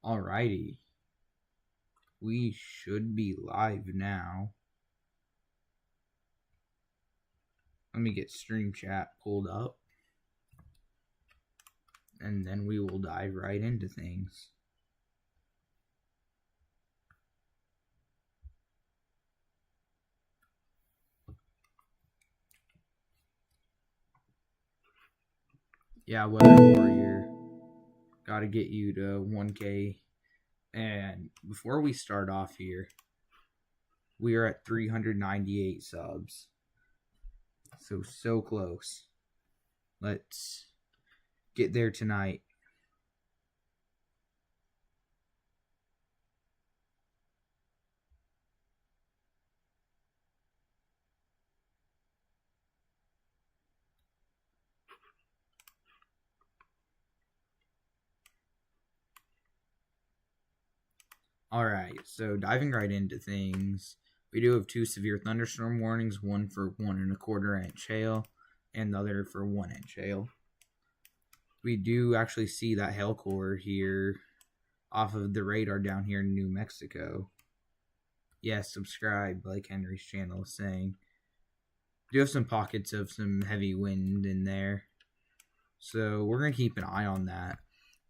Alrighty. We should be live now. Let me get stream chat pulled up. And then we will dive right into things. Yeah, Weather Warrior. Gotta get you to 1K. And before we start off here, we are at 398 subs. So close. Let's get there tonight. Alright, so diving right into things, we do have 2 severe thunderstorm warnings, one for 1 1/4 inch hail, and the other for 1 inch hail. We do actually see that hail core here off of the radar down here in New Mexico. Yes, subscribe, like Henry's channel is saying. We do have some pockets of some heavy wind in there, so we're going to keep an eye on that.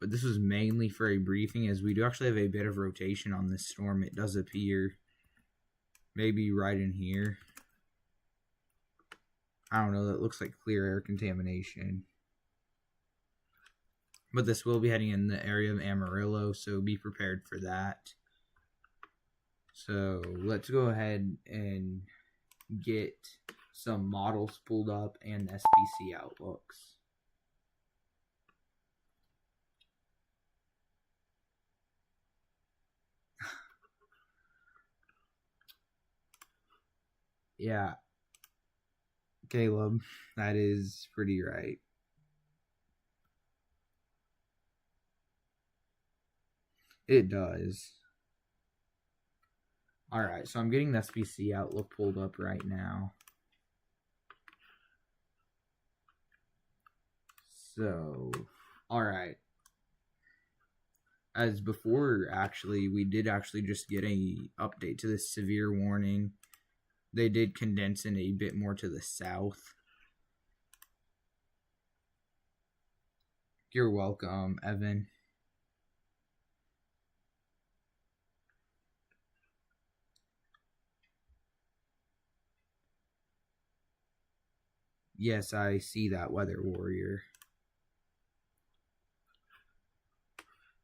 But this was mainly for a briefing, as we do actually have a bit of rotation on this storm. It does appear maybe right in here. I don't know, that looks like clear air contamination. But this will be heading in the area of Amarillo, so be prepared for that. So let's go ahead and get some models pulled up and SPC outlooks. Yeah, Caleb, that is pretty right. It does. Alright, so I'm getting the SPC outlook pulled up right now. So, alright. As before, actually, we did actually just get a update to this severe warning. They did condense in a bit more to the south. You're welcome, Evan. Yes, I see that, Weather Warrior.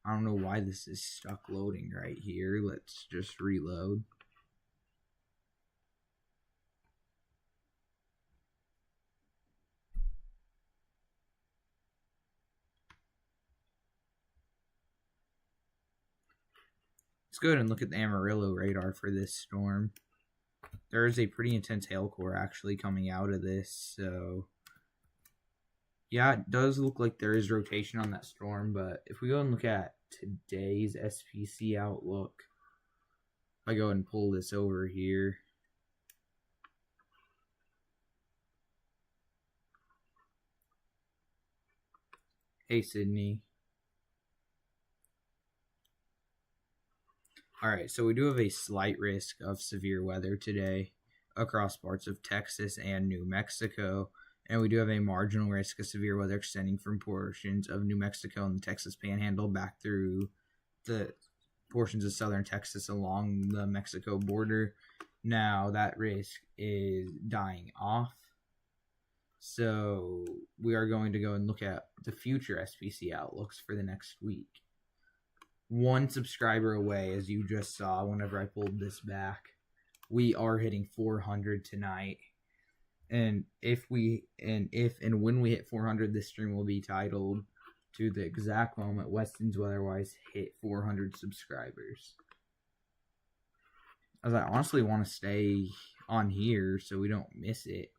I don't know why this is stuck loading right here. Let's just reload. Let's go ahead and look at the Amarillo radar for this storm. There is a pretty intense hail core actually coming out of this, so yeah, it does look like there is rotation on that storm. But if we go and look at today's SPC outlook, if I go and pull this over here, hey Sydney. Alright, so we do have a slight risk of severe weather today across parts of Texas and New Mexico. And we do have a marginal risk of severe weather extending from portions of New Mexico and the Texas Panhandle back through the portions of southern Texas along the Mexico border. Now, that risk is dying off. So, we are going to go and look at the future SPC outlooks for the next week. 1 subscriber away, as you just saw whenever I pulled this back. We are hitting 400 tonight. And when we hit 400, this stream will be titled to the exact moment Westins weatherwise hit 400 subscribers. As I honestly want to stay on here so we don't miss it.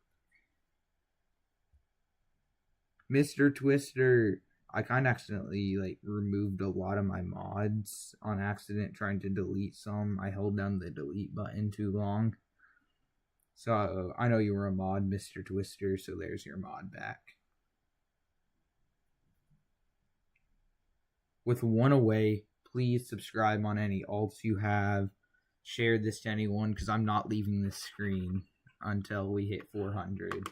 Mr. Twister, I kind of accidentally removed a lot of my mods on accident trying to delete some. I held down the delete button too long. So I know you were a mod, Mr. Twister, so there's your mod back. With 1 away, please subscribe on any alts you have. Share this to anyone because I'm not leaving this screen until we hit 400.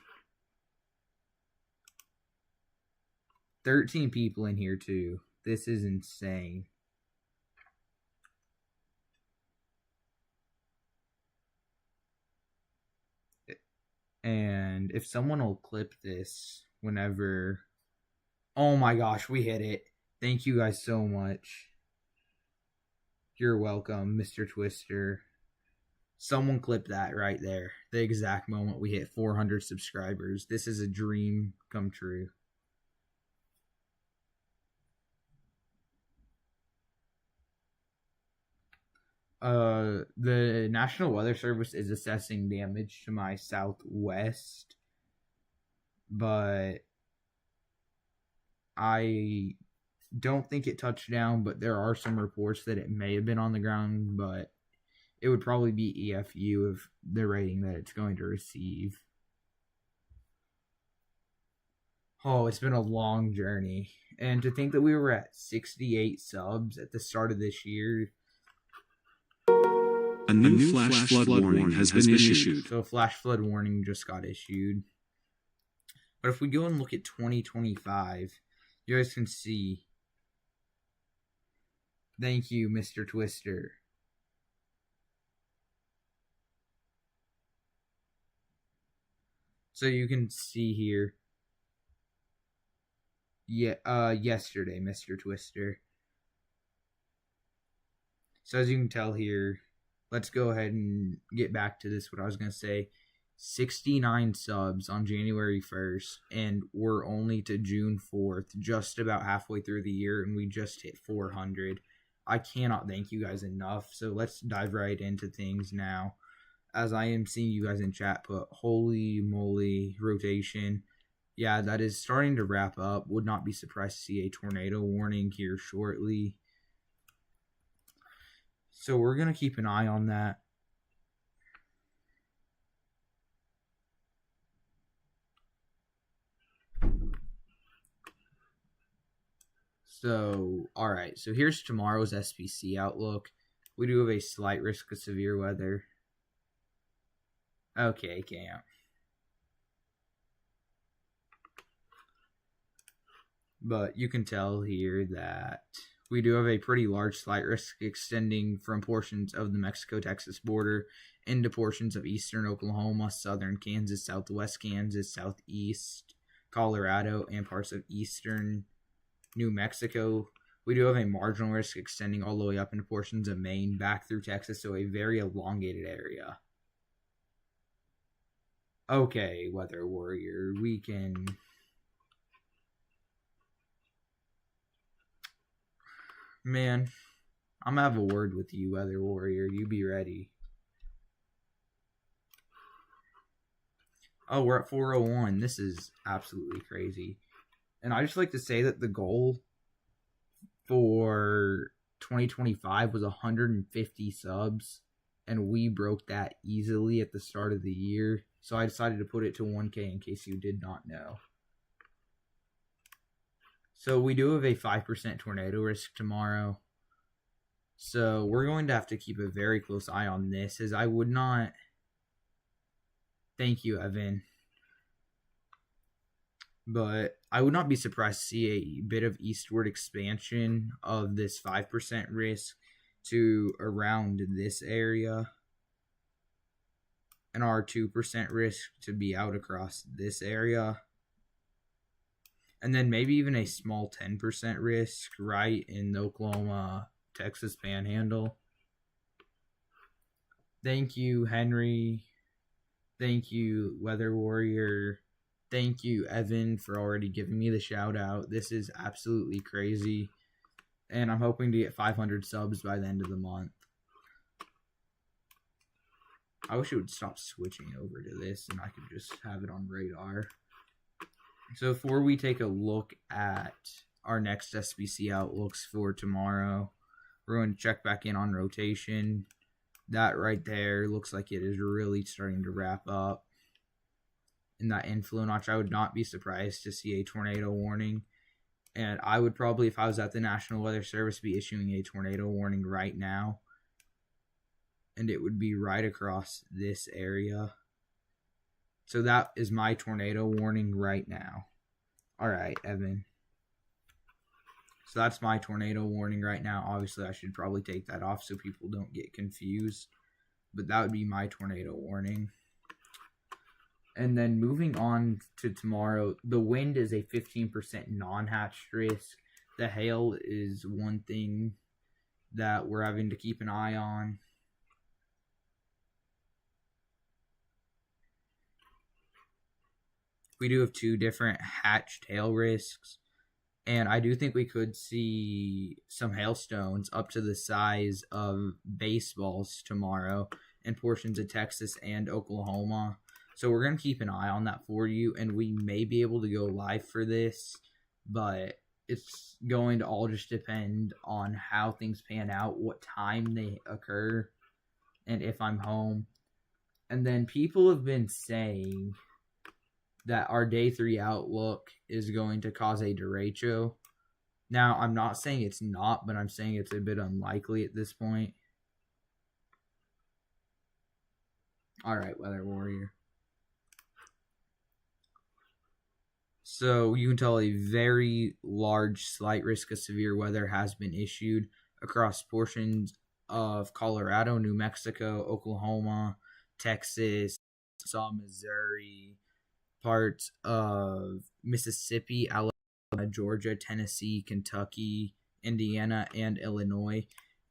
13 people in here too. This is insane. And if someone will clip this whenever... Oh my gosh, we hit it. Thank you guys so much. You're welcome, Mr. Twister. Someone clip that right there. The exact moment we hit 400 subscribers. This is a dream come true. The National Weather Service is assessing damage to my southwest, but I don't think it touched down, but there are some reports that it may have been on the ground, but it would probably be EFU of the rating that it's going to receive. Oh, it's been a long journey. And to think that we were at 68 subs at the start of this year. A new flash flood warning has been issued. So a flash flood warning just got issued. But if we go and look at 2025, you guys can see. Thank you, Mr. Twister. So you can see here. Yeah, yesterday, Mr. Twister. So as you can tell here, let's go ahead and get back to this. What I was going to say, 69 subs on January 1st, and we're only to June 4th, just about halfway through the year, and we just hit 400. I cannot thank you guys enough. So let's dive right into things now. As I am seeing you guys in chat put, holy moly, rotation. Yeah, that is starting to wrap up. Would not be surprised to see a tornado warning here shortly. So we're going to keep an eye on that. So, alright. So here's tomorrow's SPC outlook. We do have a slight risk of severe weather. Okay, Cam. But you can tell here that we do have a pretty large slight risk extending from portions of the Mexico-Texas border into portions of eastern Oklahoma, southern Kansas, southwest Kansas, southeast Colorado, and parts of eastern New Mexico. We do have a marginal risk extending all the way up into portions of Maine, back through Texas, so a very elongated area. Okay, Weather Warrior, we can... Man, I'm gonna have a word with you, Weather Warrior. You be ready. Oh, we're at 401. This is absolutely crazy. And I just like to say that the goal for 2025 was 150 subs, and we broke that easily at the start of the year. So I decided to put it to 1K in case you did not know. So we do have a 5% tornado risk tomorrow. So we're going to have to keep a very close eye on this, as I would not... Thank you, Evan. But I would not be surprised to see a bit of eastward expansion of this 5% risk to around this area. And our 2% risk to be out across this area. And then maybe even a small 10% risk right in the Oklahoma, Texas panhandle. Thank you, Henry. Thank you, Weather Warrior. Thank you, Evan, for already giving me the shout out. This is absolutely crazy. And I'm hoping to get 500 subs by the end of the month. I wish it would stop switching over to this and I could just have it on radar. So before we take a look at our next SBC outlooks for tomorrow, we're going to check back in on rotation. That right there looks like it is really starting to wrap up. In that inflow notch, I would not be surprised to see a tornado warning. And I would probably, if I was at the National Weather Service, be issuing a tornado warning right now. And it would be right across this area. So that is my tornado warning right now. All right, Evan. So that's my tornado warning right now. Obviously, I should probably take that off so people don't get confused. But that would be my tornado warning. And then moving on to tomorrow, the wind is a 15% non-hatched risk. The hail is one thing that we're having to keep an eye on. We do have 2 different hatched hail risks. And I do think we could see some hailstones up to the size of baseballs tomorrow in portions of Texas and Oklahoma. So we're going to keep an eye on that for you, and we may be able to go live for this, but it's going to all just depend on how things pan out, what time they occur, and if I'm home. And then people have been saying that our day 3 outlook is going to cause a derecho. Now, I'm not saying it's not, but I'm saying it's a bit unlikely at this point. All right, Weather Warrior. So you can tell a very large slight risk of severe weather has been issued across portions of Colorado, New Mexico, Oklahoma, Texas, Missouri, parts of Mississippi, Alabama, Georgia, Tennessee, Kentucky, Indiana, and Illinois.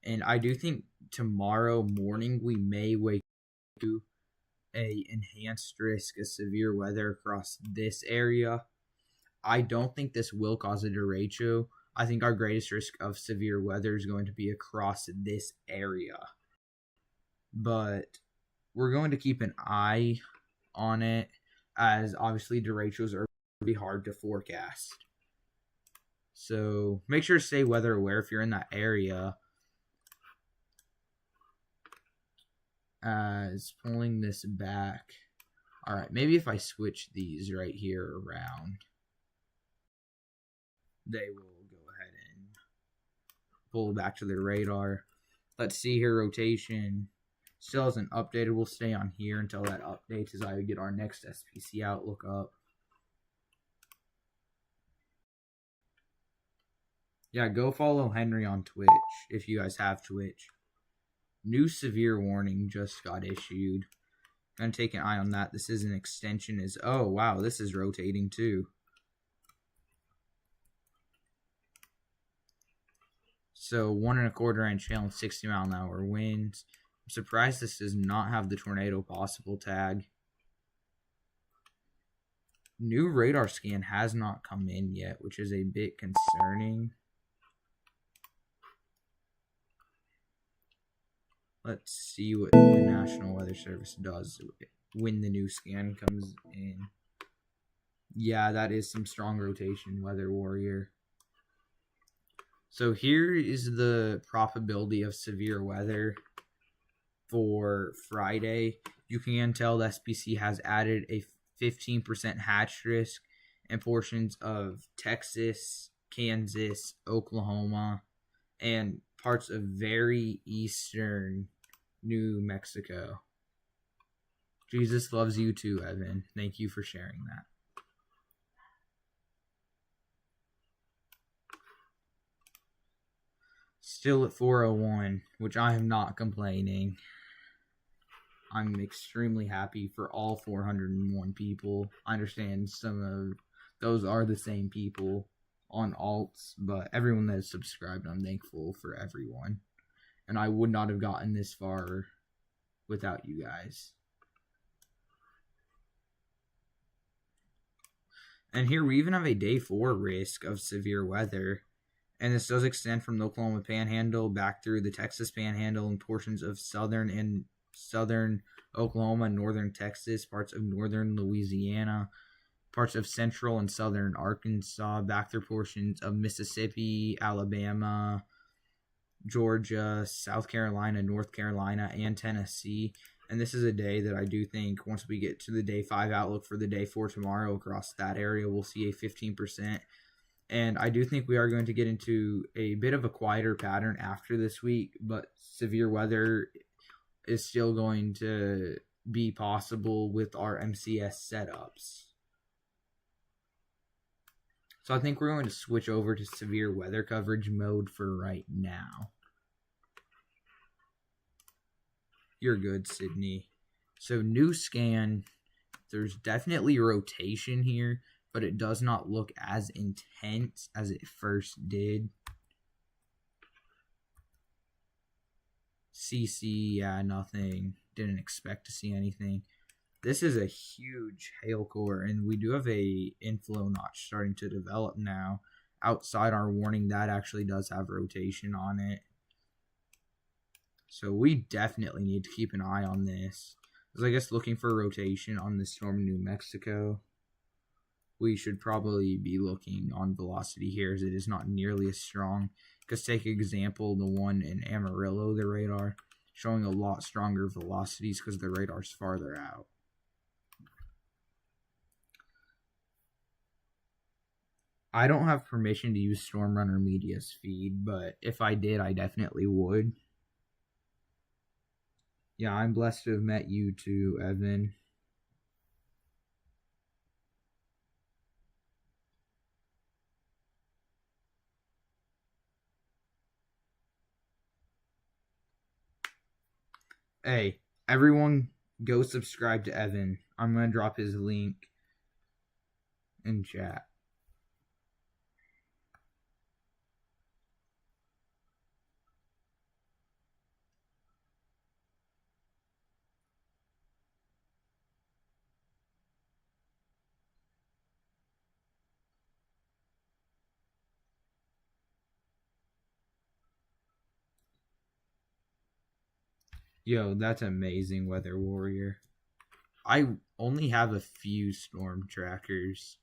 And I do think tomorrow morning we may wake up to a enhanced risk of severe weather across this area. I don't think this will cause a derecho. I think our greatest risk of severe weather is going to be across this area. But we're going to keep an eye on it, as obviously derechos are really hard to forecast. So make sure to stay weather aware if you're in that area. As pulling this back. All right, maybe if I switch these right here around, they will go ahead and pull back to their radar. Let's see here, rotation. Still hasn't updated. We'll stay on here until that updates as I get our next SPC outlook up. Yeah, go follow Henry on Twitch if you guys have Twitch. New severe warning just got issued. Gonna take an eye on that. This is an extension. Oh wow, this is rotating too. So 1 1/4 inch hail and 60-mile-an-hour winds. I'm surprised this does not have the tornado possible tag. New radar scan has not come in yet, which is a bit concerning. Let's see what the National Weather Service does when the new scan comes in. Yeah, that is some strong rotation, Weather Warrior. So here is the probability of severe weather for Friday. You can tell the SPC has added a 15% hatch risk in portions of Texas, Kansas, Oklahoma, and parts of very eastern New Mexico. Jesus loves you too, Evan. Thank you for sharing that. Still at 401, which I am not complaining. I'm extremely happy for all 401 people. I understand some of those are the same people on alts, but everyone that is subscribed, I'm thankful for everyone. And I would not have gotten this far without you guys. And here we even have a day 4 risk of severe weather. And this does extend from the Oklahoma Panhandle back through the Texas Panhandle and portions of southern Oklahoma, northern Texas, parts of northern Louisiana, parts of central and southern Arkansas, back through portions of Mississippi, Alabama, Georgia, South Carolina, North Carolina, and Tennessee. And this is a day that I do think once we get to the day 5 outlook for the day 4 tomorrow across that area, we'll see a 15% And I do think we are going to get into a bit of a quieter pattern after this week, but severe weather is still going to be possible with our MCS setups. So I think we're going to switch over to severe weather coverage mode for right now. You're good, Sydney. So new scan, there's definitely rotation here, but it does not look as intense as it first did. CC, yeah, nothing. Didn't expect to see anything. This is a huge hail core, and we do have a inflow notch starting to develop now. Outside our warning, that actually does have rotation on it. So we definitely need to keep an eye on this. Because I guess looking for rotation on the storm in New Mexico, we should probably be looking on velocity here, as it is not nearly as strong. Because take example, the one in Amarillo, the radar, showing a lot stronger velocities because the radar's farther out. I don't have permission to use Storm Runner Media's feed, but if I did, I definitely would. Yeah, I'm blessed to have met you too, Evan. Hey, everyone go subscribe to Evan. I'm going to drop his link in chat. Yo, that's amazing, Weather Warrior. I only have a few storm trackers.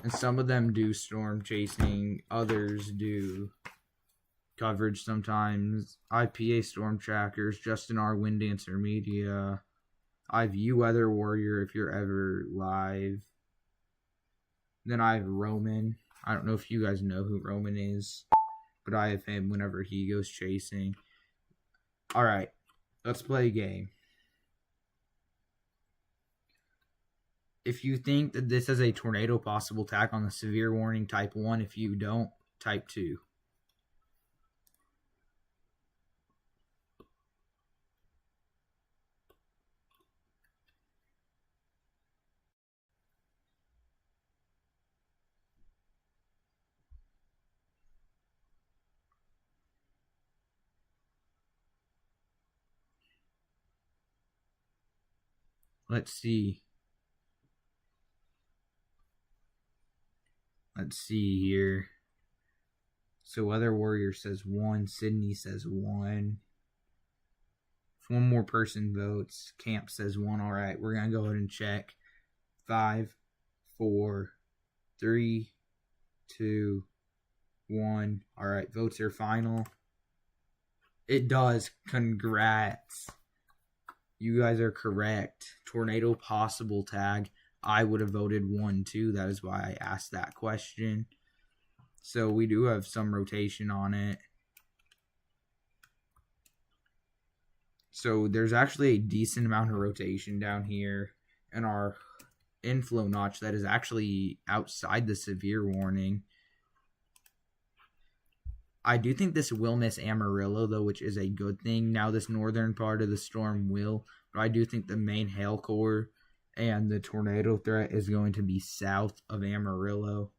And some of them do storm chasing, others do coverage sometimes. IPA storm trackers, Justin R. Wind Dancer Media. I have you, Weather Warrior, if you're ever live. Then I have Roman. I don't know if you guys know who Roman is, but I have him whenever he goes chasing. Alright, let's play a game. If you think that this is a tornado possible attack on the severe warning, type 1. If you don't, type 2. Let's see. Let's see here. So Weather Warrior says 1. Sydney says 1. If one more person votes, Camp says 1. All right, we're going to go ahead and check. 5, 4, 3, 2, 1. All right, votes are final. It does. Congrats. You guys are correct. Tornado possible tag. I would have voted 1 too. That is why I asked that question. So we do have some rotation on it. So there's actually a decent amount of rotation down here in our inflow notch that is actually outside the severe warning. I do think this will miss Amarillo, though, which is a good thing. Now this northern part of the storm will, but I do think the main hail core and the tornado threat is going to be south of Amarillo,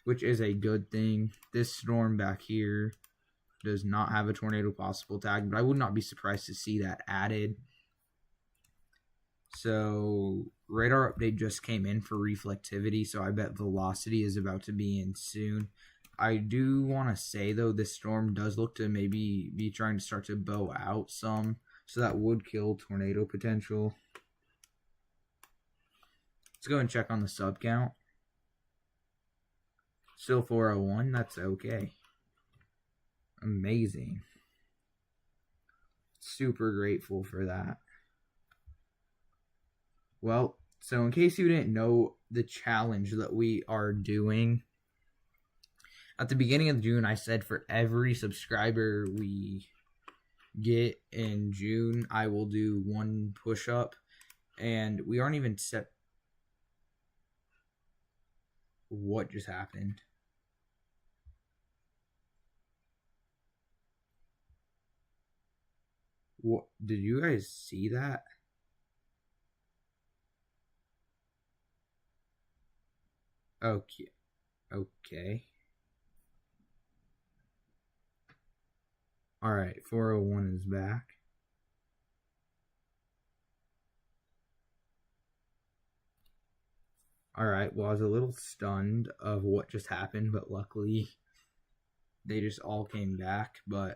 which is a good thing. This storm back here does not have a tornado possible tag, but I would not be surprised to see that added. So radar update just came in for reflectivity, so I bet velocity is about to be in soon. I do want to say, though, this storm does look to maybe be trying to start to bow out some, so that would kill tornado potential. Let's go and check on the sub count. Still 401, that's okay. Amazing. Super grateful for that. Well, So in case you didn't know the challenge that we are doing, at the beginning of June, I said for every subscriber we get in June, I will do 1 push-up. And we aren't even set. What just happened? What did you guys see that? Okay. Okay. All right, 401 is back. All right, well, I was a little stunned of what just happened, but luckily they just all came back. But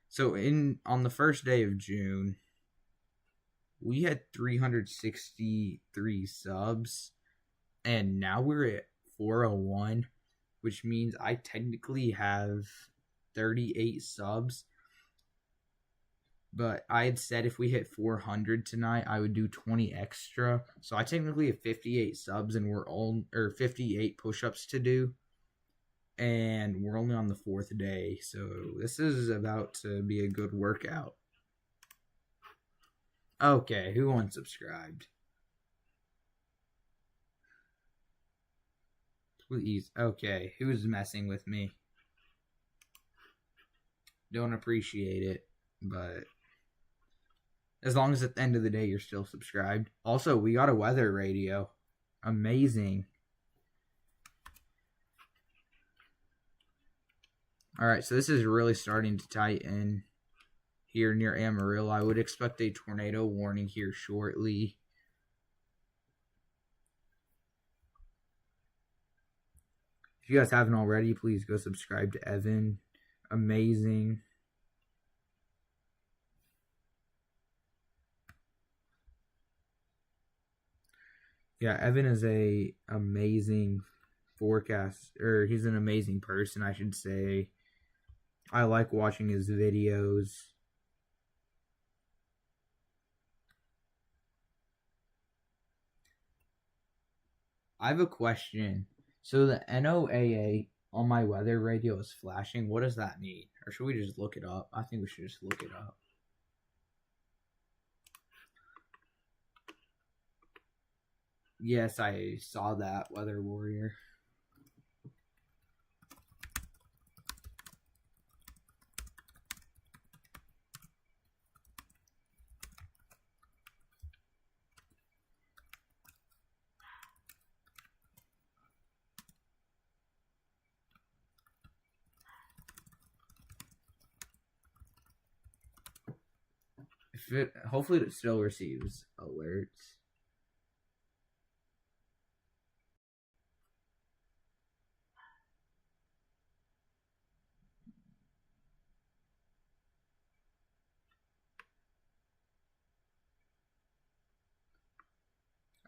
so on the first day of June, we had 363 subs, and now we're at 401, which means I technically have 38 subs. But I had said if we hit 400 tonight, I would do 20 extra. So I technically have 58 subs, and we're all 58 push-ups to do, and we're only on the 4th day. So this is about to be a good workout. Okay, who unsubscribed? Please. Okay, who's messing with me? Don't appreciate it, but as long as at the end of the day you're still subscribed. Also, we got a weather radio. Amazing. Alright, so this is really starting to tighten here near Amarillo. I would expect a tornado warning here shortly. If you guys haven't already, please go subscribe to Evan. Amazing. Yeah, Evan is a amazing forecast, or he's an amazing person, I should say. I like watching his videos. I have a question. So the NOAA on my weather radio is flashing. What does that mean? Or should we just look it up? I think we should just look it up. Yes, I saw that, Weather Warrior. Hopefully it still receives alerts.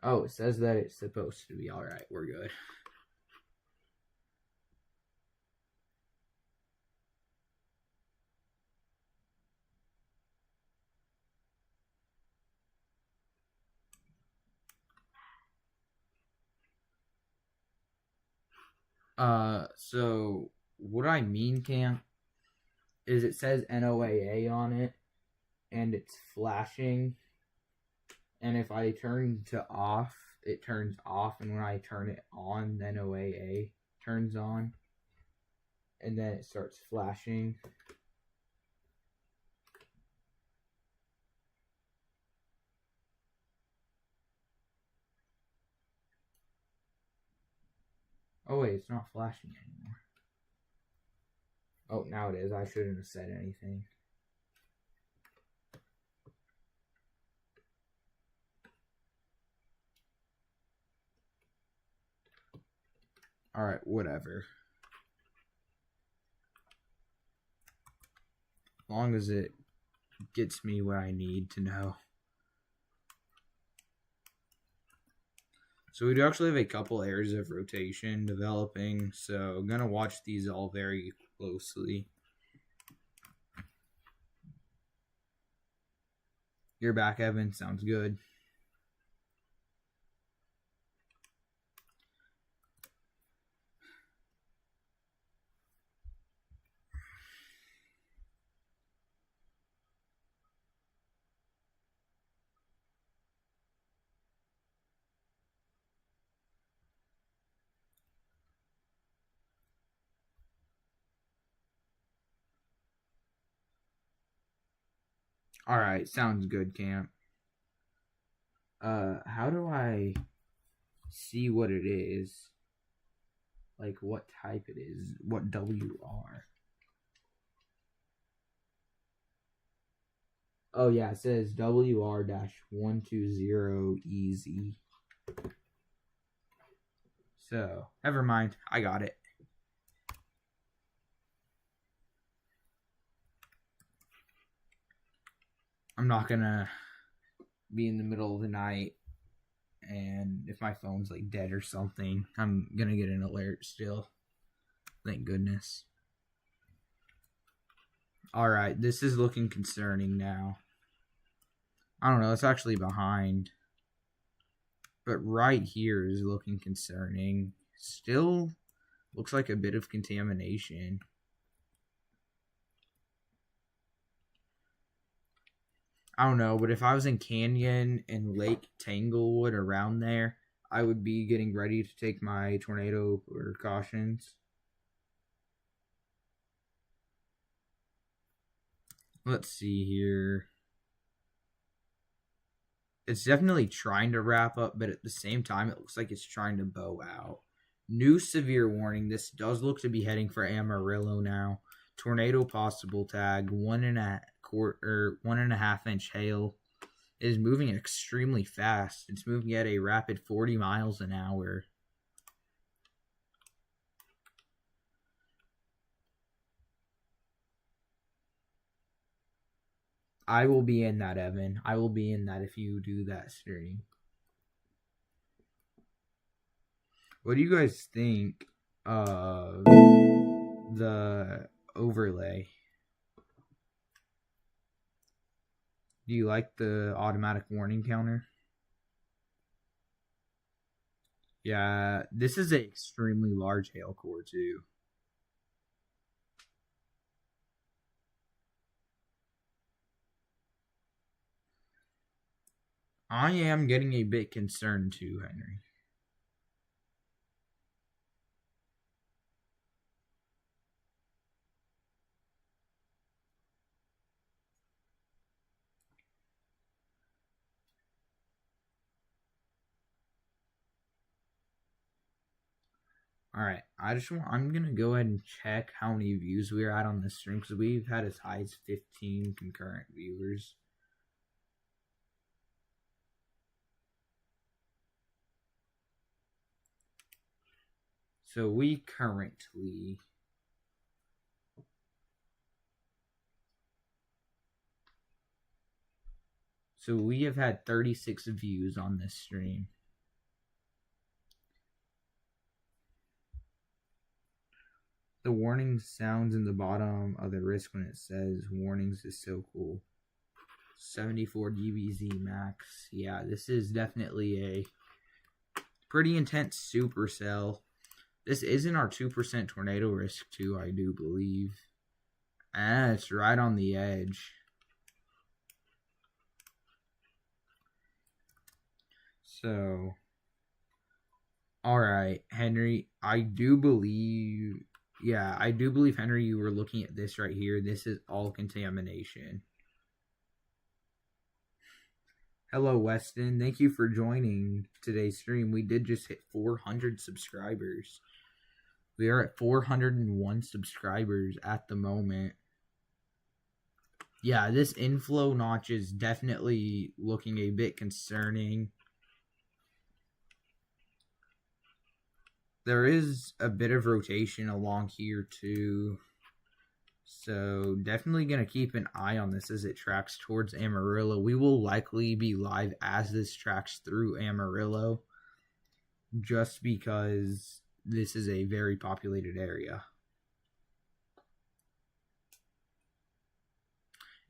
Oh, it says that it's supposed to be. Alright, we're good. So what I mean, Cam, is it says NOAA on it, and it's flashing. And if I turn to off, it turns off, and when I turn it on, the NOAA turns on, and then it starts flashing. Oh wait, it's not flashing anymore. Oh, now it is. I shouldn't have said anything. Alright, whatever. As long as it gets me what I need to know. So we do actually have a couple areas of rotation developing, so I'm going to watch these all very closely. You're back, Evan. Sounds good. Alright, sounds good, Camp. How do I see what it is? Like what type it is? What WR? Oh yeah, it says WR-120EZ. So, never mind. I got it. I'm not gonna be in the middle of the night and if my phone's like dead or something, I'm gonna get an alert still. Thank goodness. Alright, this is looking concerning now. I don't know, it's actually behind. But right here is looking concerning. Still looks like a bit of contamination. I don't know, but if I was in Canyon and Lake Tanglewood around there, I would be getting ready to take my tornado precautions. Let's see here. It's definitely trying to wrap up, but at the same time, it looks like it's trying to bow out. New severe warning. This does look to be heading for Amarillo now. Tornado possible tag. 1.5 inch hail. It is moving extremely fast. It's moving at a rapid 40 miles an hour. I will be in that, Evan. I will be in that if you do that stream. What do you guys think of the overlay? Do you like the automatic warning counter? Yeah, this is an extremely large hail core too. I am getting a bit concerned too, Henry. Alright, I'm gonna go ahead and check how many views we're at on this stream because we've had as high as 15 concurrent viewers. So we currently have had 36 views on this stream. The warning sounds in the bottom of the wrist when it says warnings is so cool. 74 GBZ max. Yeah, this is definitely a pretty intense supercell. This isn't our 2% tornado risk too, I do believe. And it's right on the edge. So, alright, Henry, I do believe, Henry, you were looking at this right here. This is all contamination. Hello, Weston. Thank you for joining today's stream. We did just hit 400 subscribers. We are at 401 subscribers at the moment. Yeah, this inflow notch is definitely looking a bit concerning. There is a bit of rotation along here too. So definitely going to keep an eye on this as it tracks towards Amarillo. We will likely be live as this tracks through Amarillo just because this is a very populated area.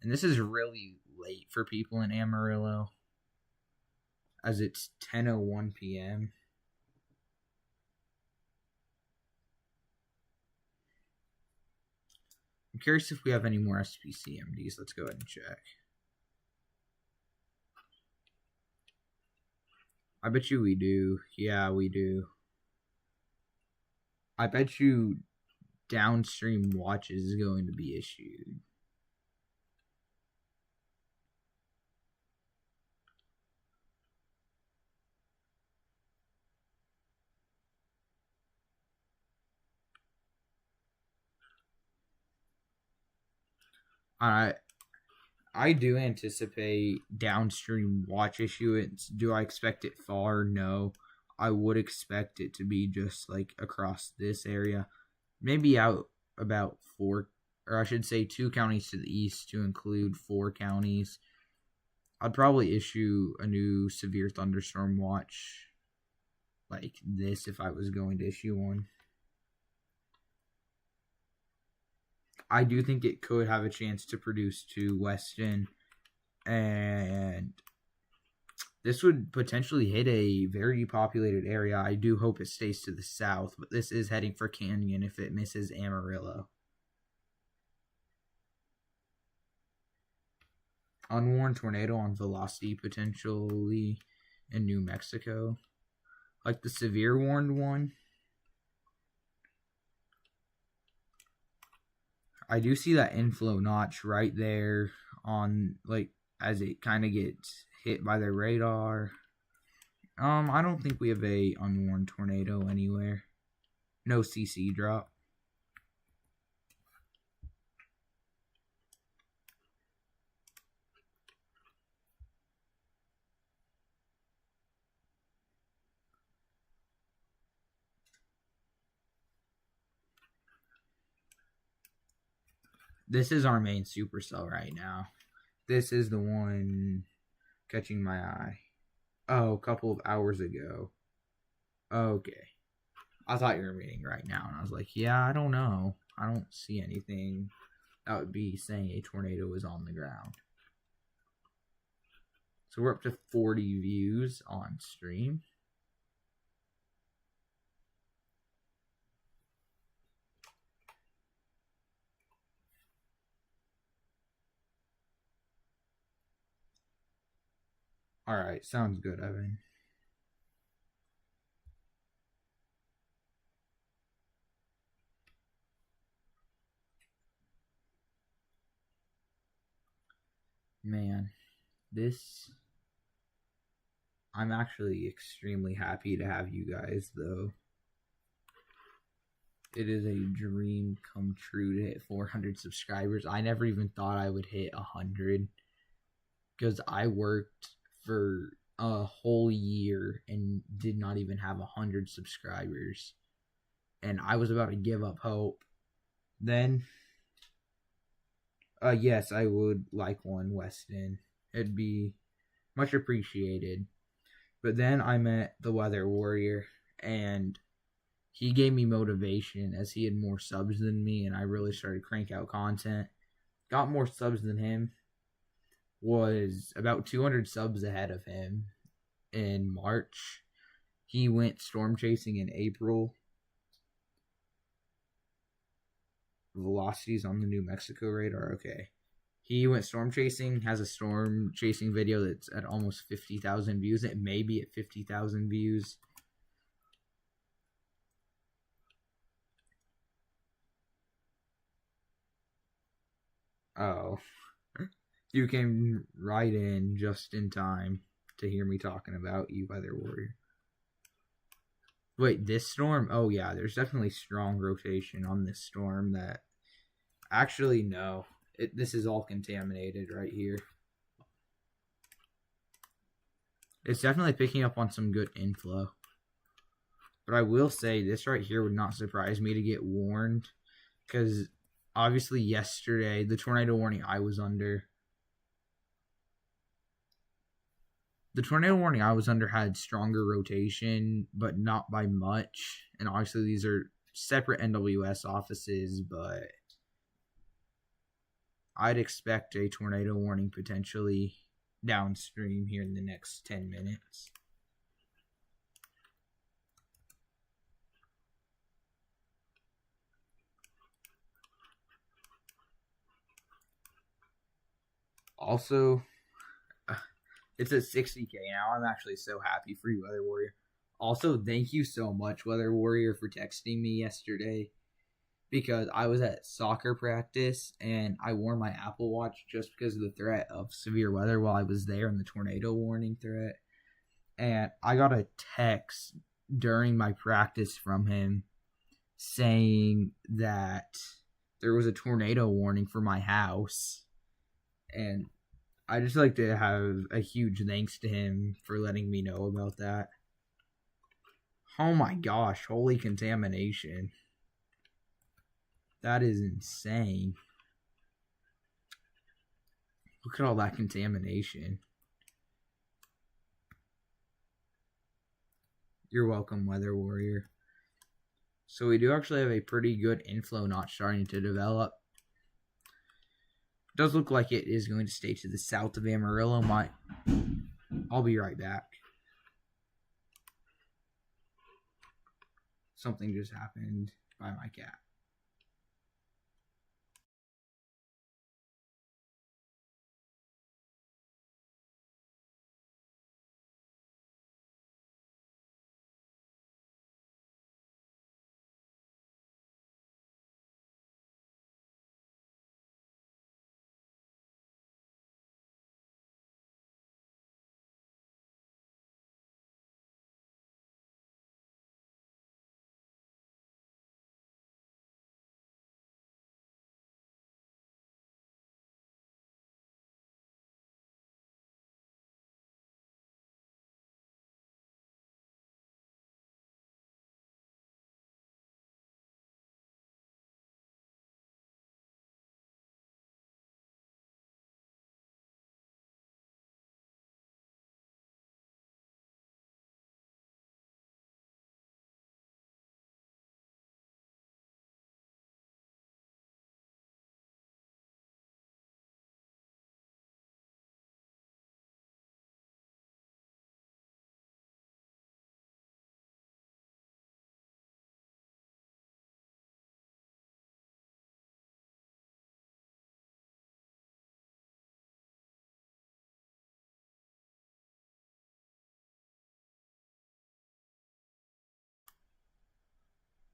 And this is really late for people in Amarillo as it's 10:01 p.m. I'm curious if we have any more SPCMDs. Let's go ahead and check. I bet you we do. Yeah, we do. I bet you downstream watches is going to be issued. I I do anticipate downstream watch issuance. Do I expect it far? No. I would expect it to be just like across this area, maybe out about four, or I should say 2 counties to the east to include 4 counties. I'd probably issue a new severe thunderstorm watch like this if I was going to issue one. I do think it could have a chance to produce to Weston, and this would potentially hit a very populated area. I do hope it stays to the south, but this is heading for Canyon if it misses Amarillo. Unwarned tornado on velocity potentially in New Mexico. Like the severe warned one. I do see that inflow notch right there on, like, as it kind of gets hit by the radar. I don't think we have a unwarned tornado anywhere. No CC drop. This is our main supercell right now. This is the one catching my eye. Oh, a couple of hours ago. Okay. I thought you were reading right now, and I was like, yeah, I don't know. I don't see anything that would be saying a tornado is on the ground. So we're up to 40 views on stream. All right, sounds good, Evan. Man, this... I'm actually extremely happy to have you guys, though. It is a dream come true to hit 400 subscribers. I never even thought I would hit 100 because I worked for a whole year and did not even have 100 subscribers. And I was about to give up hope. Then, yes, I would like one, Westin. It'd be much appreciated. But then I met the Weather Warrior, and he gave me motivation as he had more subs than me, and I really started to crank out content. Got more subs than him. Was about 200 subs ahead of him in March. He went storm chasing in April. Velocities on the New Mexico radar. Okay. He went storm chasing, has a storm chasing video that's at almost 50,000 views. It may be at 50,000 views. Oh. You came right in just in time to hear me talking about you, Weather Warrior. Wait, this storm? Oh, yeah, there's definitely strong rotation on this storm that... Actually, no. This is all contaminated right here. It's definitely picking up on some good inflow. But I will say, this right here would not surprise me to get warned. Because, obviously, yesterday, the tornado warning I was under... The tornado warning I was under had stronger rotation, but not by much. And obviously these are separate NWS offices, but I'd expect a tornado warning potentially downstream here in the next 10 minutes. Also, it's at 60K now. I'm actually so happy for you, Weather Warrior. Also, thank you so much, Weather Warrior, for texting me yesterday. Because I was at soccer practice and I wore my Apple Watch just because of the threat of severe weather while I was there and the tornado warning threat. And I got a text during my practice from him saying that there was a tornado warning for my house. And I just like to have a huge thanks to him for letting me know about that. Oh my gosh, holy contamination. That is insane. Look at all that contamination. You're welcome, Weather Warrior. So we do actually have a pretty good inflow notch starting to develop. It does look like it is going to stay to the south of Amarillo. I'll be right back. Something just happened by my cat.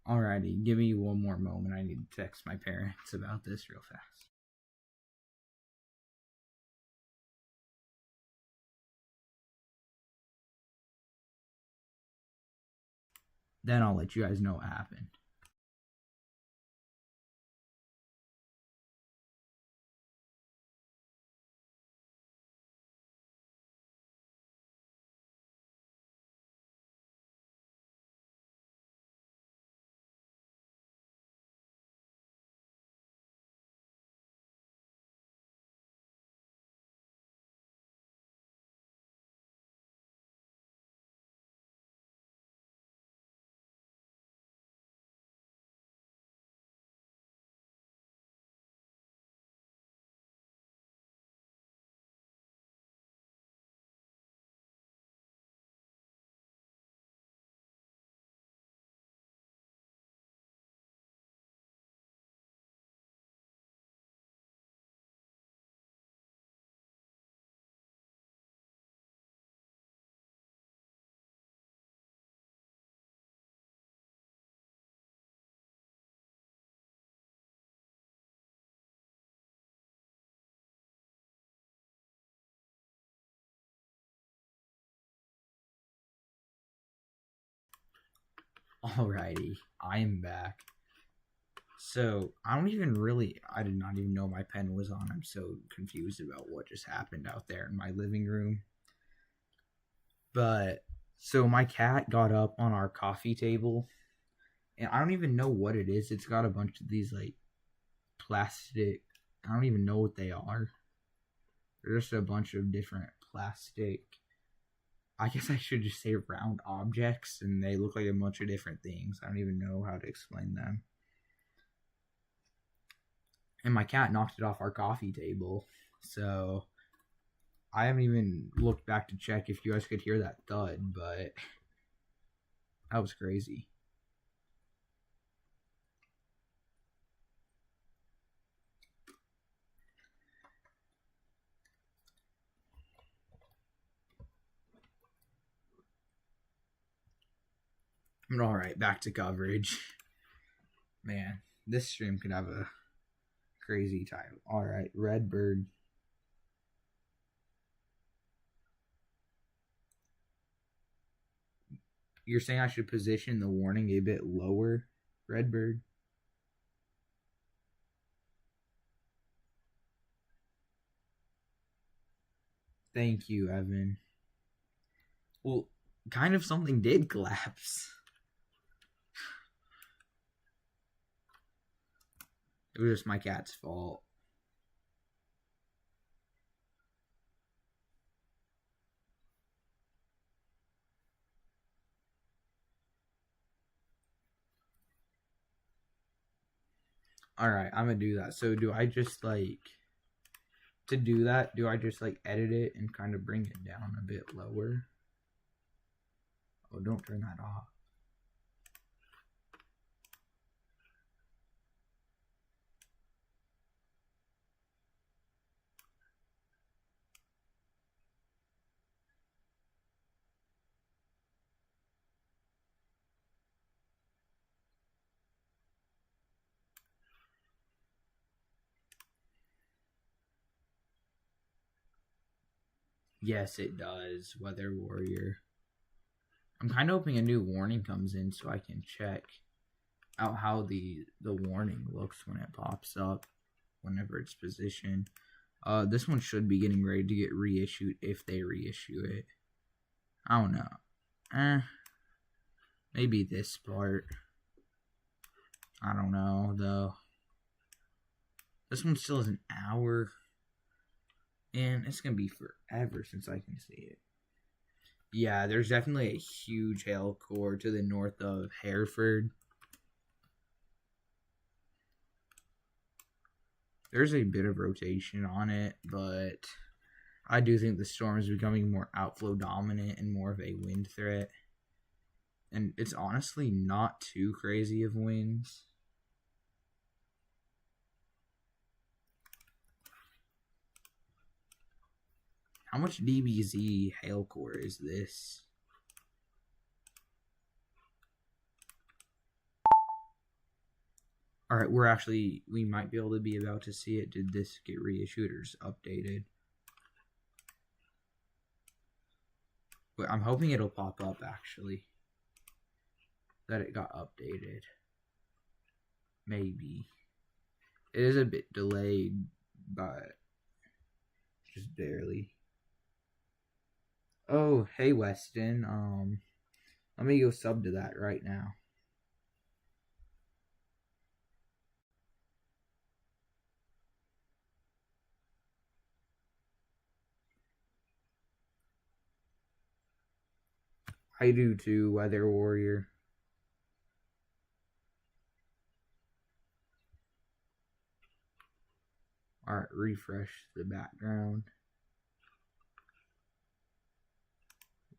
Alrighty, give me one more moment. I need to text my parents about this real fast. Then I'll let you guys know what happened. Alrighty, I am back. So, I did not even know my pen was on. I'm so confused about what just happened out there in my living room. But, so my cat got up on our coffee table, and I don't even know what it is. It's got a bunch of these, like, plastic, I don't even know what they are. They're just a bunch of different plastic, I guess I should just say round objects, and they look like a bunch of different things. I don't even know how to explain them. And my cat knocked it off our coffee table. So I haven't even looked back to check if you guys could hear that thud, but that was crazy. All right, back to coverage. Man, this stream could have a crazy title. All right, Redbird. You're saying I should position the warning a bit lower, Redbird? Thank you, Evan. Well, kind of something did collapse. It was just my cat's fault. Alright, I'm gonna do that. So do I just like to do that, do I just like edit it and kind of bring it down a bit lower? Oh, don't turn that off. Yes, it does, Weather Warrior. I'm kind of hoping a new warning comes in so I can check out how the warning looks when it pops up, whenever it's positioned. This one should be getting ready to get reissued if they reissue it. I don't know. Maybe this part. I don't know, though. This one still has an hour. And it's going to be forever since I can see it. Yeah, there's definitely a huge hail core to the north of Hereford. There's a bit of rotation on it, but I do think the storm is becoming more outflow dominant and more of a wind threat. And it's honestly not too crazy of winds. How much DBZ hail core is this? Alright, we might be able to be about to see it. Did this get reissued or updated? But I'm hoping it'll pop up, actually. That it got updated. Maybe. It is a bit delayed, but just barely. Oh, hey Weston. Let me go sub to that right now. I do too, Weather Warrior. Alright, refresh the background.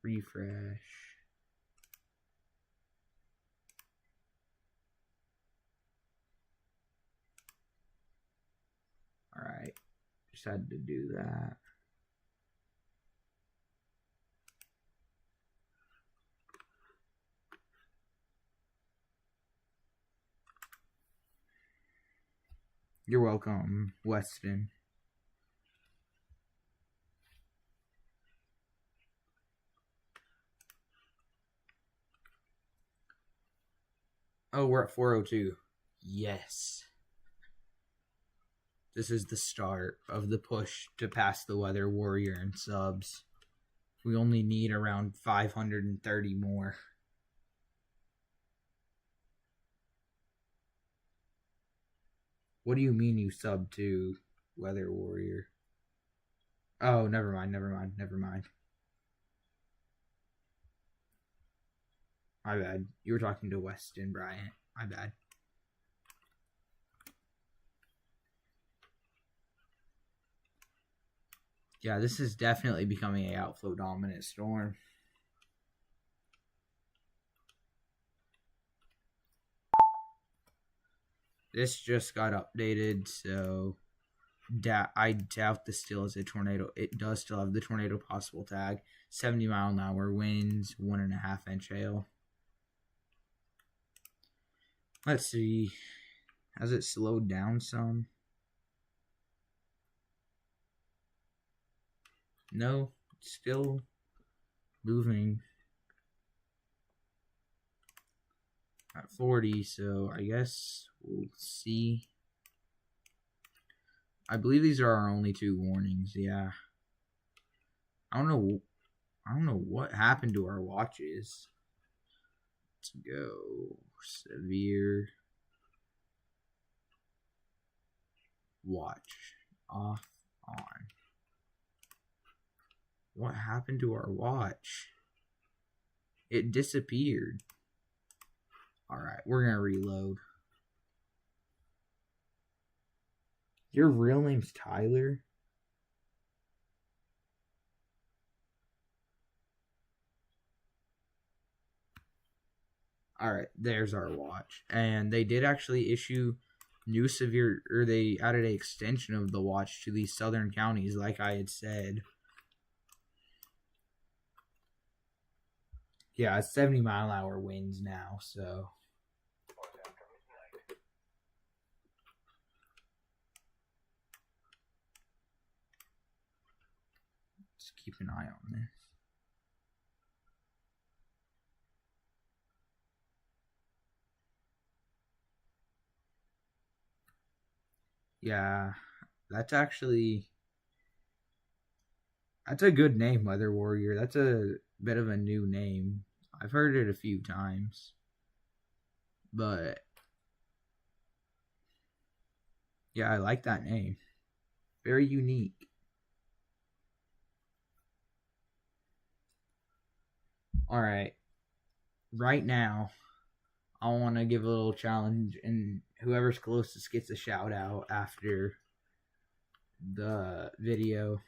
Refresh. Alright, just had to do that. You're welcome, Weston. Oh, we're at 402. Yes. This is the start of the push to pass the Weather Warrior in subs. We only need around 530 more. What do you mean you sub to Weather Warrior? Oh, never mind. My bad. You were talking to Weston Bryant. My bad. Yeah, this is definitely becoming a outflow dominant storm. This just got updated, so I doubt this still is a tornado. It does still have the tornado possible tag. 70-mile-an-hour winds, 1.5-inch hail. Let's see. Has it slowed down some? No, it's still moving at 40, so I guess we'll see. I believe these are our only two warnings, yeah. I don't know. I don't know what happened to our watches. Let's go severe watch off on. What happened to our watch? It disappeared. Alright, we're gonna reload. Your real name's Tyler? Alright, there's our watch. And they did actually issue new severe, or they added an extension of the watch to these southern counties, like I had said. Yeah, it's 70-mile-an-hour winds now, so. Just keep an eye on this. Yeah, that's actually, that's a good name, Weather Warrior. That's a bit of a new name. I've heard it a few times. But yeah, I like that name. Very unique. Alright. Right now, I want to give a little challenge, and whoever's closest gets a shout out after the video,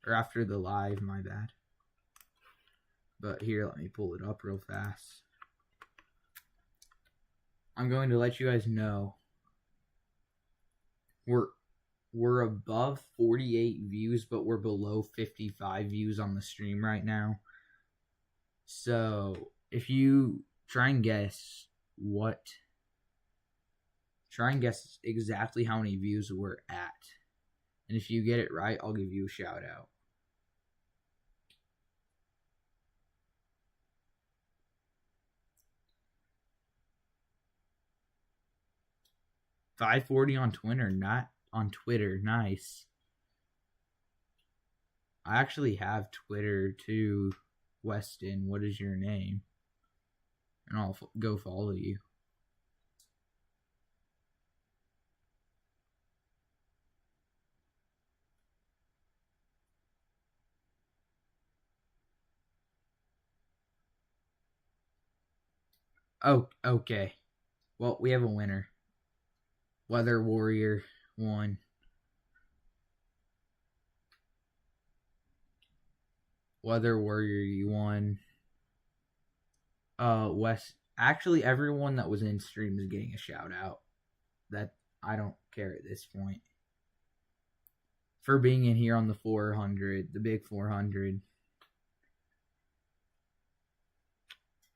or after the live, my bad. But here, let me pull it up real fast. I'm going to let you guys know we're above 48 views, but we're below 55 views on the stream right now. So if you try and guess exactly how many views we're at, and if you get it right, I'll give you a shout out. $540 on Twitter, not on Twitter. Nice. I actually have Twitter too, Westin. What is your name? And I'll go follow you. Oh, okay. Well, we have a winner. Weather Warrior won. Weather Warrior, you won. Actually, everyone that was in stream is getting a shout out. That I don't care at this point. For being in here on the 400, the big 400.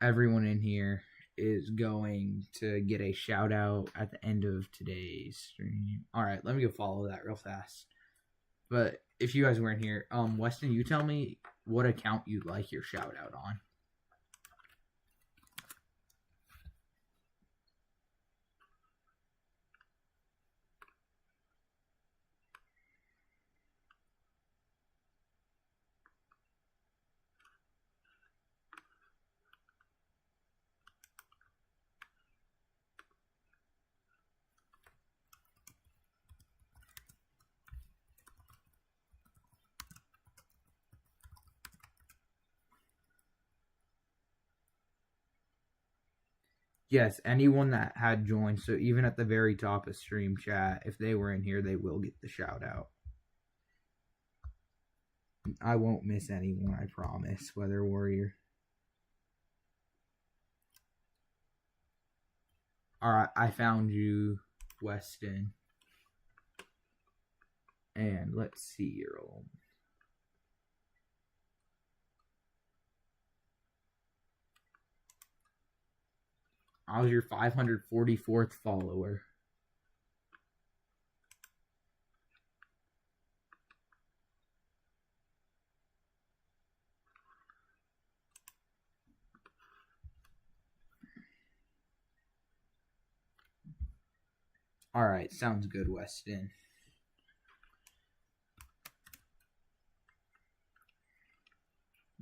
Everyone in here is going to get a shout out at the end of today's stream. Alright, let me go follow that real fast. But if you guys weren't here, Westin, you tell me what account you'd like your shout out on. Yes, anyone that had joined, so even at the very top of stream chat, if they were in here, they will get the shout out. I won't miss anyone, I promise, Weather Warrior. Alright, I found you, Westin. And let's see your old. I was your 544th follower. Alright, sounds good, Westin.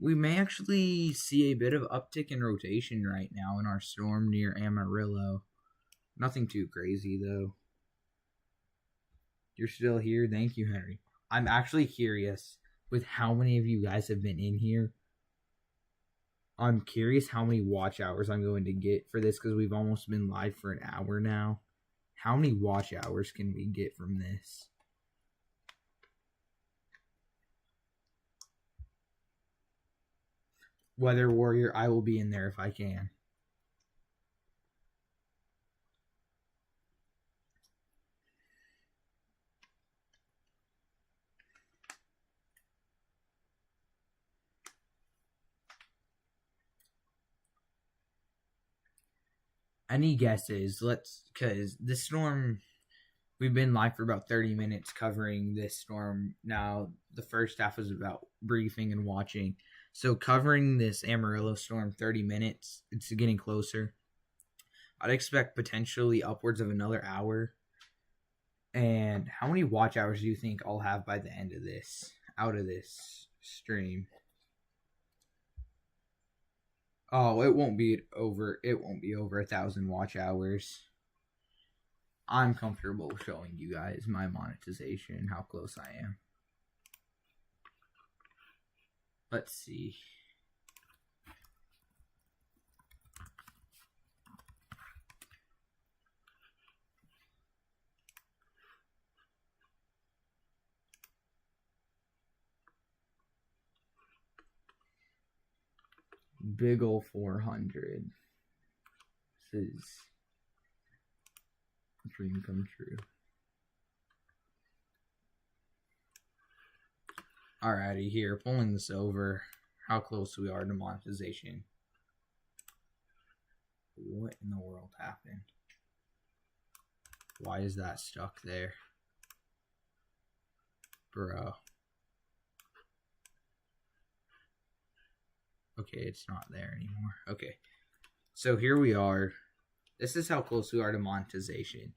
we may actually see a bit of uptick in rotation right now in our storm near Amarillo. Nothing too crazy, though. You're still here? Thank you, Henry. I'm actually curious with how many of you guys have been in here. I'm curious how many watch hours I'm going to get for this because we've almost been live for an hour now. How many watch hours can we get from this? Weather Warrior, I will be in there if I can. Any guesses? Because this storm, we've been live for about 30 minutes covering this storm. Now, the first half was about briefing and watching. So, covering this Amarillo storm 30 minutes, it's getting closer. I'd expect potentially upwards of another hour. And how many watch hours do you think I'll have by the end of this, out of this stream? Oh, it won't be over 1,000 watch hours. I'm comfortable showing you guys my monetization, how close I am. Let's see. Big ol' 400. This is a dream come true. Alrighty, here, pulling this over. How close we are to monetization. What in the world happened? Why is that stuck there? Bro. Okay, it's not there anymore. Okay. So here we are. This is how close we are to monetization.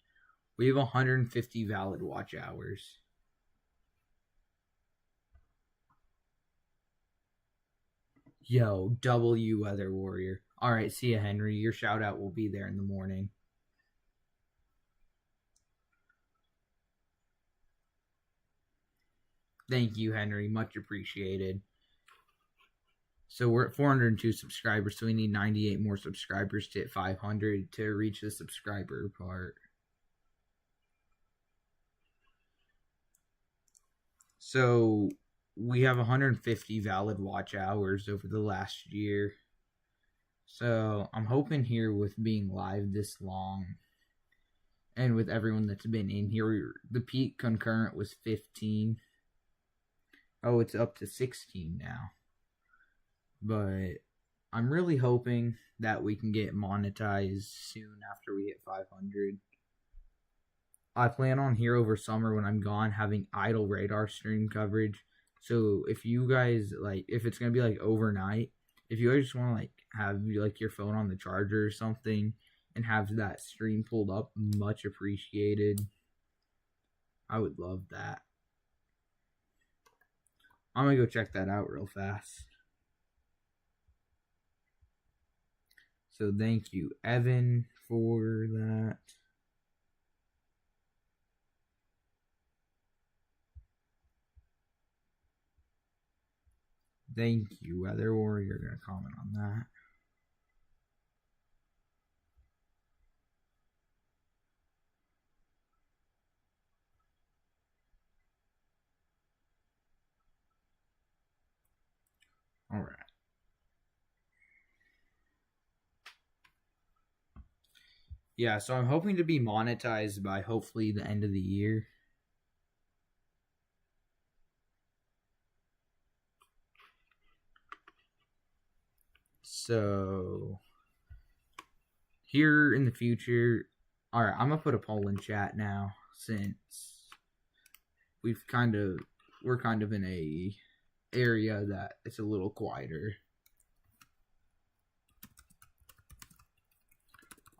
We have 150 valid watch hours. Yo, W Weather Warrior. Alright, see ya, Henry. Your shout out will be there in the morning. Thank you, Henry. Much appreciated. So we're at 402 subscribers, so we need 98 more subscribers to hit 500 to reach the subscriber part. So we have 150 valid watch hours over the last year. So I'm hoping here with being live this long and with everyone that's been in here, the peak concurrent was 15. Oh, it's up to 16 now. But I'm really hoping that we can get monetized soon after we hit 500. I plan on here over summer when I'm gone having idle radar stream coverage. So if you guys if it's gonna be overnight, if you guys just want to have your phone on the charger or something and have that stream pulled up, much appreciated. I would love that. I'm gonna go check that out real fast. So thank you, Evan, for that. Thank you, Weather Warrior. You're going to comment on that. All right. Yeah, so I'm hoping to be monetized by hopefully the end of the year. So here in the future, all right, I'm gonna put a poll in chat now since we're kind of in a area that it's a little quieter.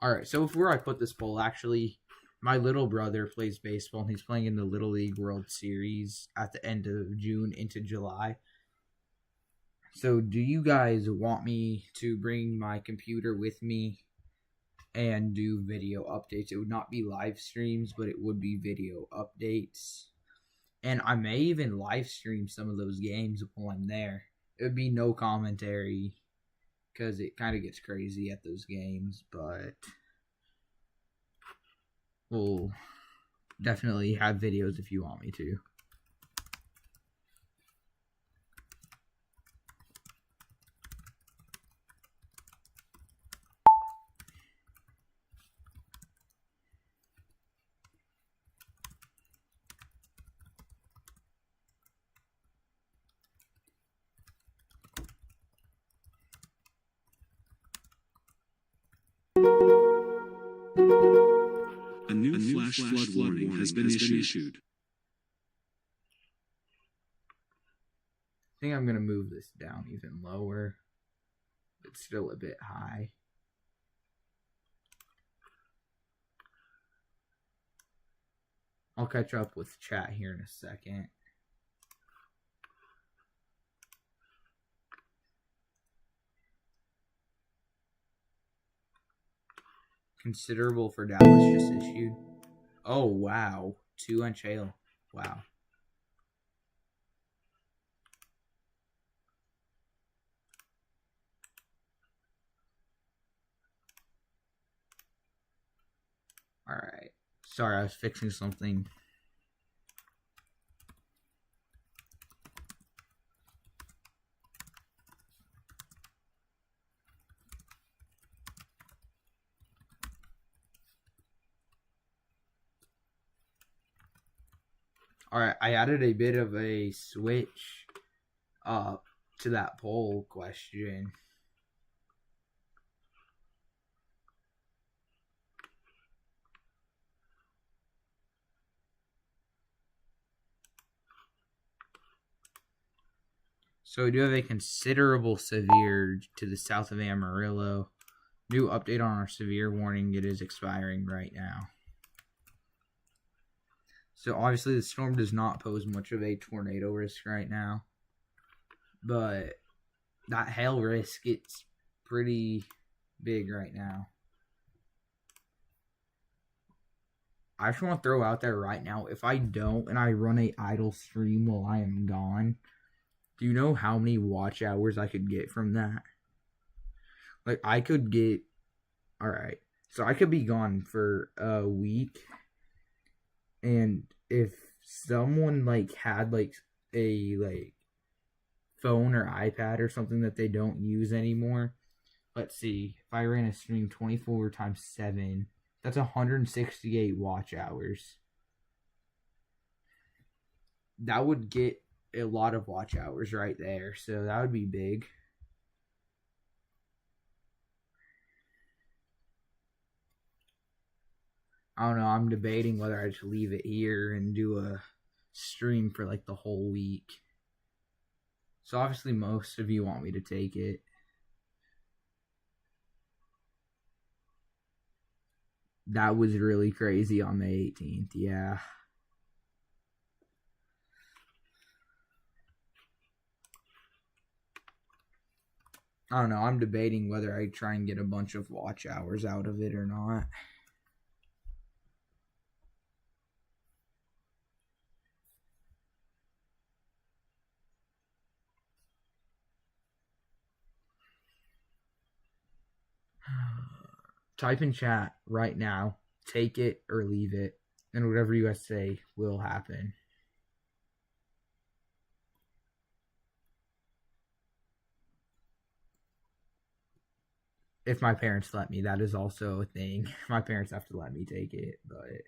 All right, so before I put this poll, actually, my little brother plays baseball, and he's playing in the Little League World Series at the end of June into July. So, do you guys want me to bring my computer with me and do video updates? It would not be live streams, but it would be video updates. And I may even live stream some of those games while I'm there. It would be no commentary because it kind of gets crazy at those games, but we'll definitely have videos if you want me to. A new flash flood warning has been issued. I think I'm going to move this down even lower. It's still a bit high. I'll catch up with chat here in a second. Considerable for Dallas just issued. Oh, wow. 2-inch hail. Wow. Alright. Sorry, I was fixing something. Alright, I added a bit of a switch to that poll question. So we do have a considerable severe to the south of Amarillo. New update on our severe warning. It is expiring right now. So obviously the storm does not pose much of a tornado risk right now. But that hail risk, it's pretty big right now. I just want to throw out there right now, if I don't and I run a idle stream while I am gone, do you know how many watch hours I could get from that? Like, I could get... Alright, so I could be gone for a week, and if someone, like, had, like, a, like, phone or iPad or something that they don't use anymore, let's see, if I ran a stream 24 times 7, that's 168 watch hours. That would get a lot of watch hours right there, so that would be big. I don't know, I'm debating whether I should leave it here and do a stream for like the whole week. So obviously most of you want me to take it. That was really crazy on the 18th, yeah. I don't know, I'm debating whether I try and get a bunch of watch hours out of it or not. Type in chat right now, take it or leave it, and whatever you guys say will happen. If my parents let me, that is also a thing. My parents have to let me take it, but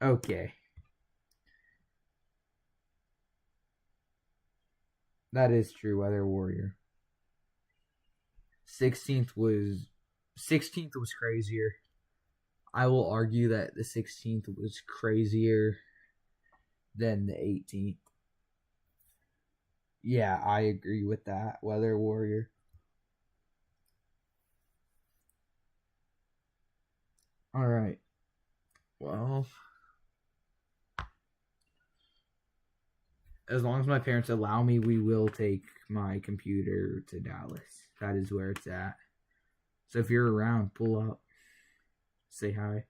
okay. That is true, Weather Warrior. 16th was crazier. I will argue that the 16th was crazier than the 18th. Yeah, I agree with that, Weather Warrior. All right. Well, As long as my parents allow me, we will take my computer to Dallas. That is where it's at. So if you're around, pull up. Say hi.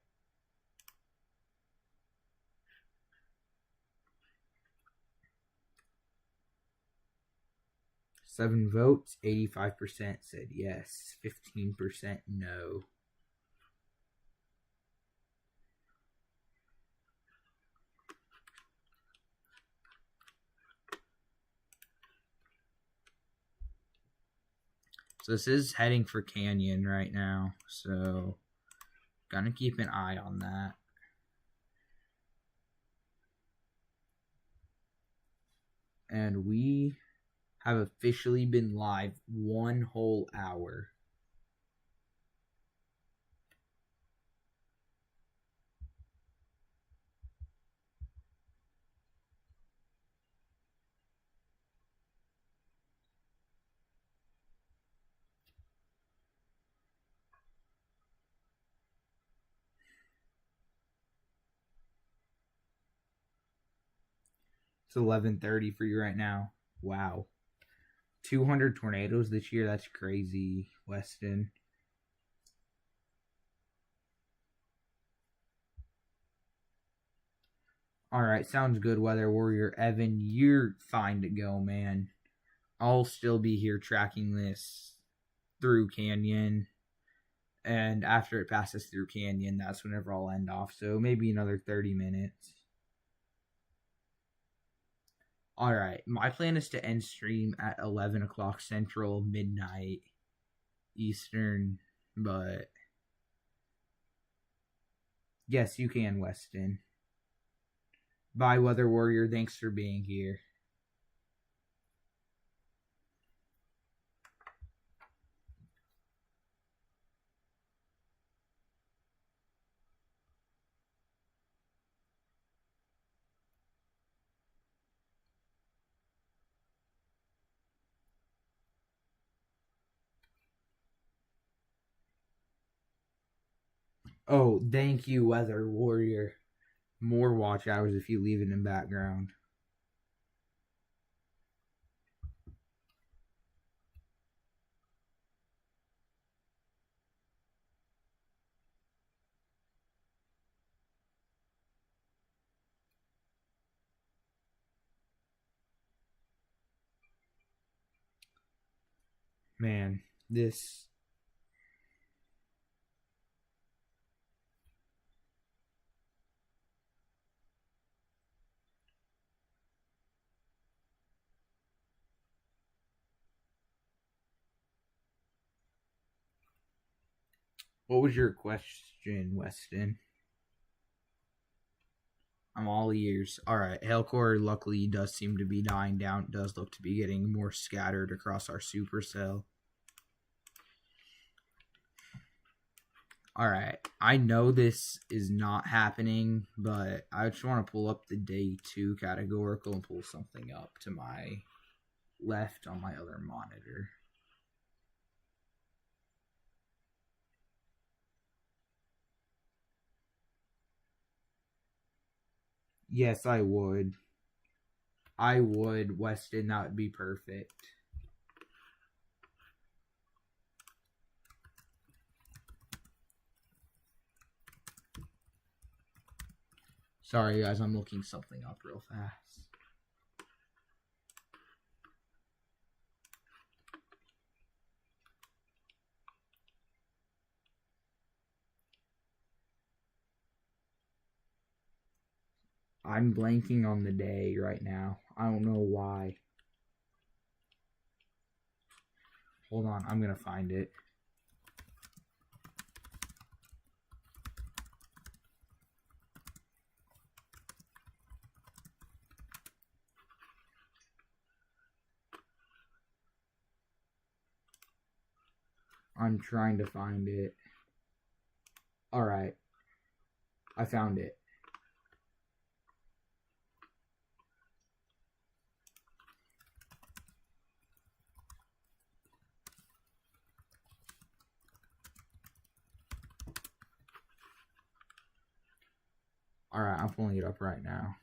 Seven votes, 85% said yes, 15% no. So this is heading for Canyon right now, so gonna keep an eye on that. And we have officially been live 1 whole hour. It's 11:30 for you right now. Wow. 200 tornadoes this year. That's crazy, Weston. All right, sounds good, Weather Warrior. Evan, you're fine to go, man. I'll still be here tracking this through Canyon. And after it passes through Canyon, that's whenever I'll end off. So maybe another 30 minutes. All right, my plan is to end stream at 11 o'clock Central, midnight Eastern. But yes, you can, Weston. Bye, Weather Warrior. Thanks for being here. Oh, thank you, Weather Warrior. More watch hours if you leave it in background. Man, this. What was your question, Weston? I'm all ears. All right, Hailcore luckily does seem to be dying down. It does look to be getting more scattered across our supercell. All right, I know this is not happening, but I just want to pull up the day 2 categorical and pull something up to my left on my other monitor. Yes, I would. I would, Weston. That would be perfect. Sorry, guys. I'm looking something up real fast. I'm blanking on the day right now. I don't know why. Hold on. I'm going to find it. I'm trying to find it. All right. I found it. All right. I'm pulling it up right now.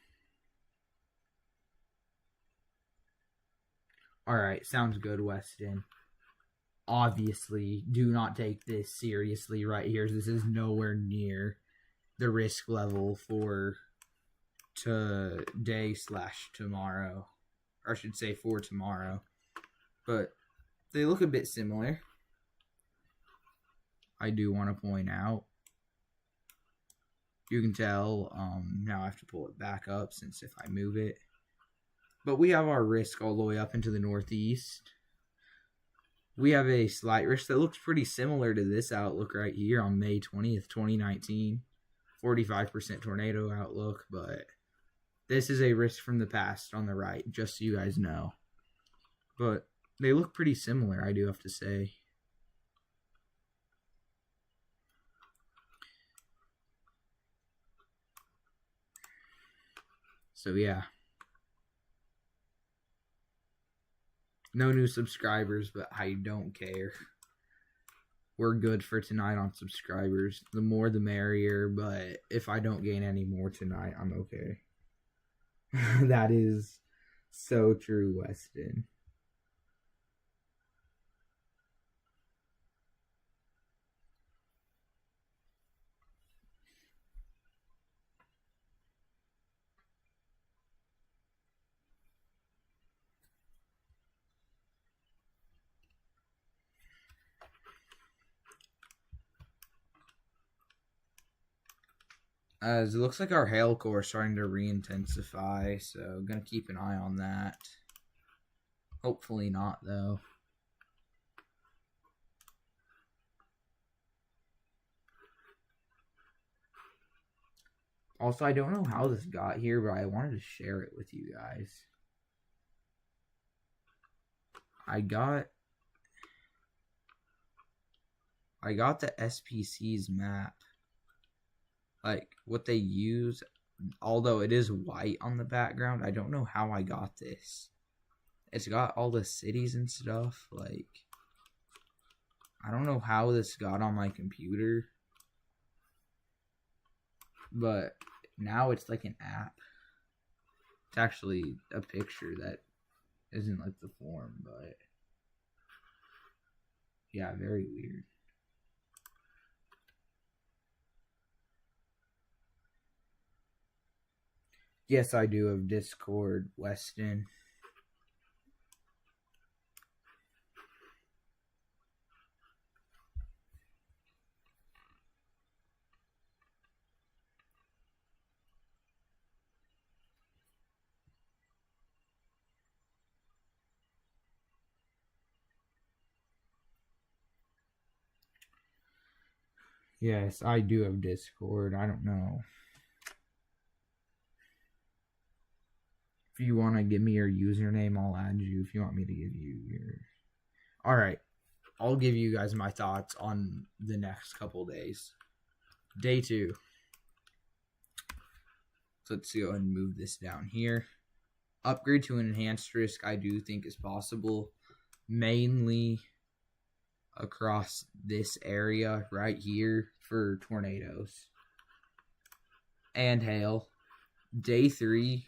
Alright, sounds good, Weston. Obviously, do not take this seriously right here. This is nowhere near the risk level for today/tomorrow. Or I should say for tomorrow. But they look a bit similar. I do want to point out. You can tell, now I have to pull it back up since if I move it. But we have our risk all the way up into the northeast. We have a slight risk that looks pretty similar to this outlook right here on May 20th, 2019. 45% tornado outlook, but this is a risk from the past on the right, just so you guys know. But they look pretty similar, I do have to say. So yeah. No new subscribers, but I don't care. We're good for tonight on subscribers. The more the merrier, but if I don't gain any more tonight, I'm okay. That is so true, Weston. As it looks like our hail core is starting to re-intensify, so gonna keep an eye on that. Hopefully not, though. Also, I don't know how this got here, but I wanted to share it with you guys. I got the SPC's map. Like, what they use, although it is white on the background, I don't know how I got this. It's got all the cities and stuff, like, I don't know how this got on my computer, but now it's like an app. It's actually a picture that isn't like the form, but yeah, very weird. Yes, I do have Discord, Weston. Yes, I do have Discord. I don't know. If you want to give me your username, I'll add you. If you want me to give you your... Alright. I'll give you guys my thoughts on the next couple days. Day 2. So let's go ahead and move this down here. Upgrade to an enhanced risk I do think is possible. Mainly across this area right here for tornadoes. And hail. Day 3,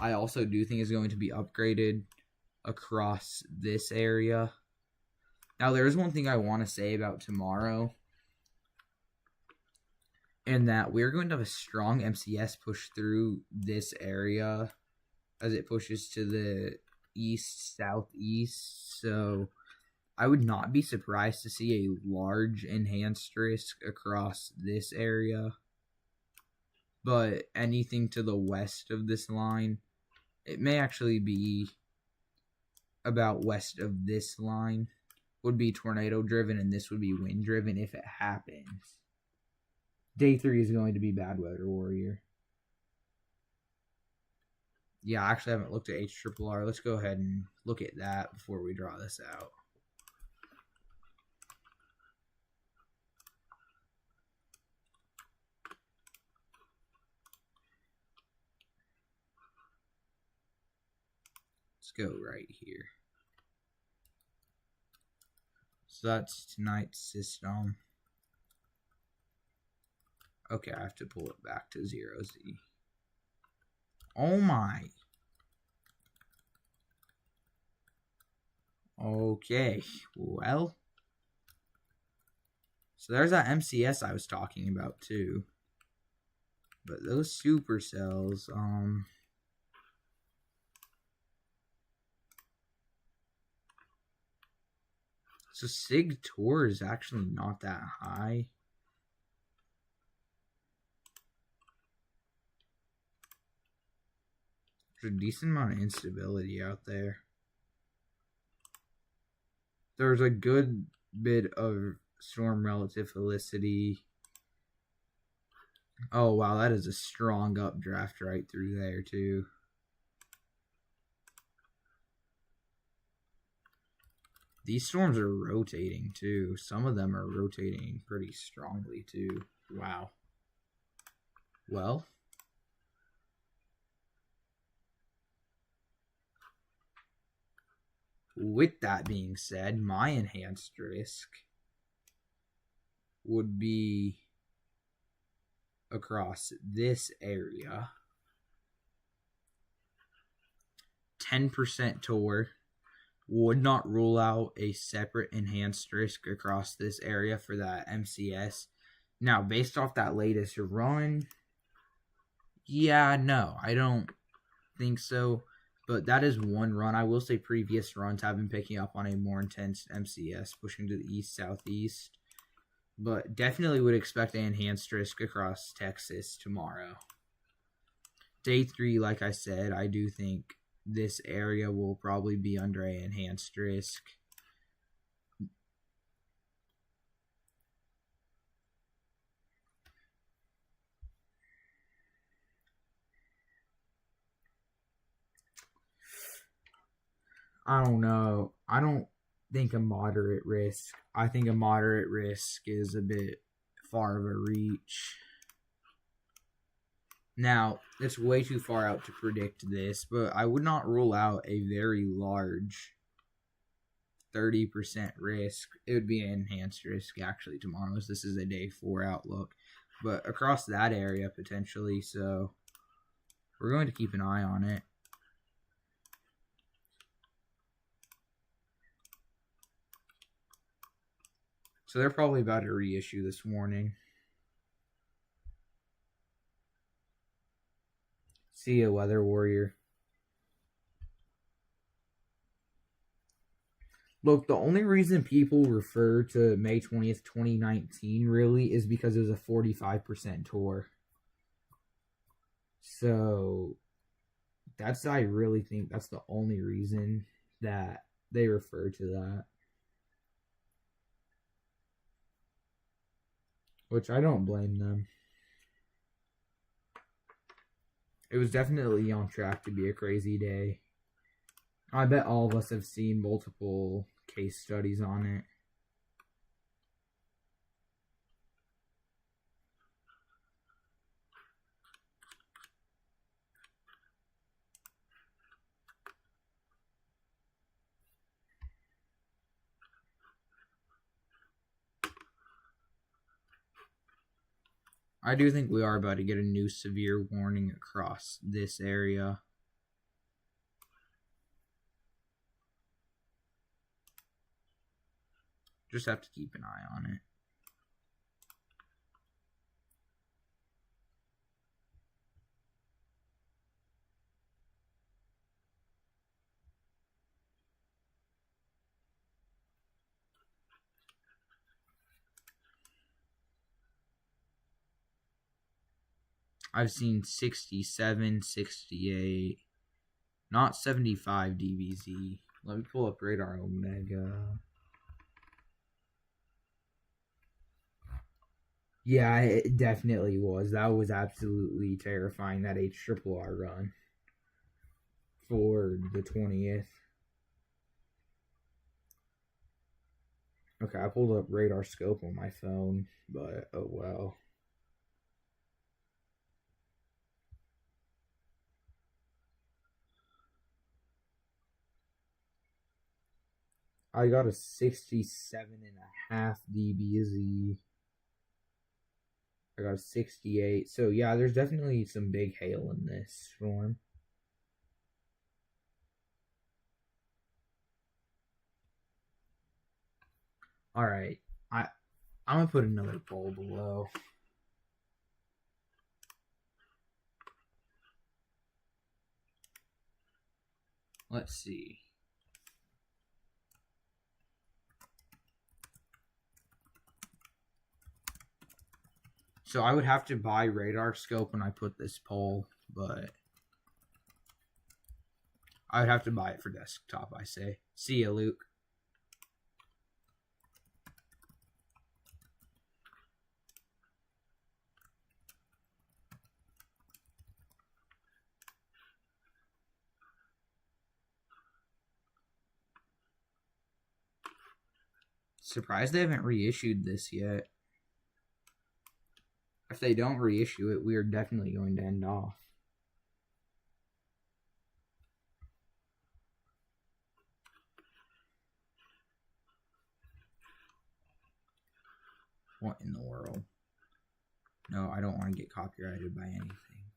I also do think is going to be upgraded across this area. Now, there is one thing I want to say about tomorrow, and that we're going to have a strong MCS push through this area as it pushes to the east, southeast. So I would not be surprised to see a large enhanced risk across this area. But anything to the west of this line, it may actually be about west of this line, would be tornado driven, and this would be wind driven if it happens. Day 3 is going to be Bad Weather Warrior. Yeah, I actually haven't looked at HRRR. Let's go ahead and look at that before we draw this out. Let's go right here. So that's tonight's system. Okay, I have to pull it back to 0Z. Oh my. Okay, well, so there's that MCS I was talking about too. But those supercells, so Sig Tor is actually not that high. There's a decent amount of instability out there. There's a good bit of storm relative felicity. Oh, wow, that is a strong updraft right through there, too. These storms are rotating, too. Some of them are rotating pretty strongly, too. Wow. Well, with that being said, my enhanced risk would be across this area. 10% Tor. Would not rule out a separate enhanced risk across this area for that MCS. Now, based off that latest run, yeah, no, I don't think so. But that is one run. I will say previous runs have been picking up on a more intense MCS, pushing to the east-southeast. But definitely would expect an enhanced risk across Texas tomorrow. Day 3, like I said, I do think this area will probably be under an enhanced risk. I don't know. I don't think a moderate risk. I think a moderate risk is a bit far of a reach. Now, it's way too far out to predict this, but I would not rule out a very large 30% risk. It would be an enhanced risk actually tomorrow, as this is a day 4 outlook. But across that area potentially, so we're going to keep an eye on it. So they're probably about to reissue this morning. See ya, Weather Warrior. Look, the only reason people refer to May 20th, 2019 really is because it was a 45% Tor. So I really think that's the only reason that they refer to that. Which I don't blame them. It was definitely on track to be a crazy day. I bet all of us have seen multiple case studies on it. I do think we are about to get a new severe warning across this area. Just have to keep an eye on it. I've seen 67, 68, not 75 DBZ. Let me pull up Radar Omega. Yeah, it definitely was. That was absolutely terrifying, that HRRR run for the 20th. Okay, I pulled up Radar Scope on my phone, but oh well. I got a 67.5 DBZ. I got a 68. So yeah, there's definitely some big hail in this storm. Alright. I'm gonna put another poll below. Let's see. So I would have to buy radar scope when I put this poll, but I would have to buy it for desktop, I say. See ya, Luke. Surprised they haven't reissued this yet. If they don't reissue it, we are definitely going to end off. What in the world? No, I don't want to get copyrighted by anything.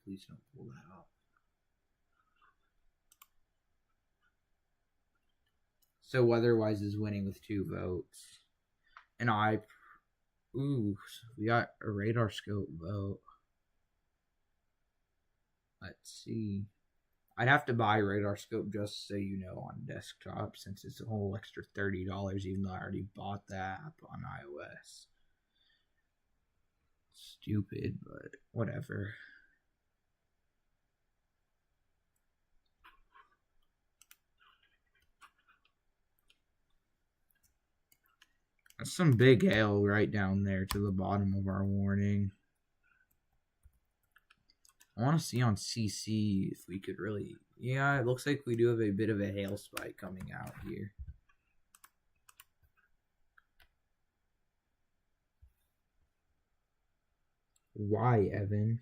Please don't pull that up. So Weatherwise is winning with 2 votes. And ooh, we got a radar scope vote. Let's see. I'd have to buy radar scope just so you know on desktop since it's a whole extra $30 even though I already bought that app on iOS. Stupid, but whatever. That's some big hail right down there to the bottom of our warning. I want to see on CC if we could really... Yeah, it looks like we do have a bit of a hail spike coming out here. Why, Evan?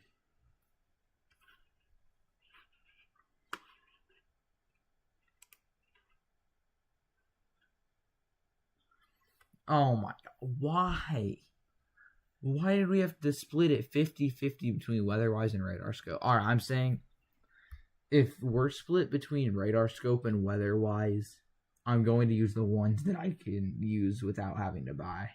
Oh my god. Why? Why did we have to split it 50-50 between Weatherwise and Radar Scope? Alright, I'm saying if we're split between Radar Scope and Weatherwise, I'm going to use the ones that I can use without having to buy.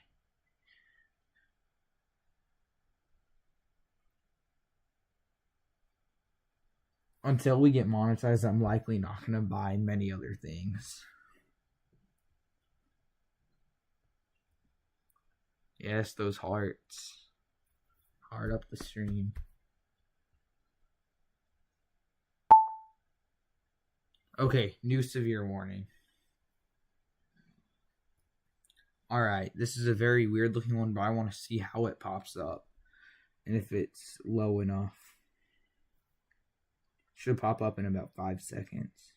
Until we get monetized, I'm likely not going to buy many other things. Yes, those hearts. Heart up the stream. Okay, new severe warning. Alright, this is a very weird looking one, but I want to see how it pops up. And if it's low enough. Should pop up in about 5 seconds.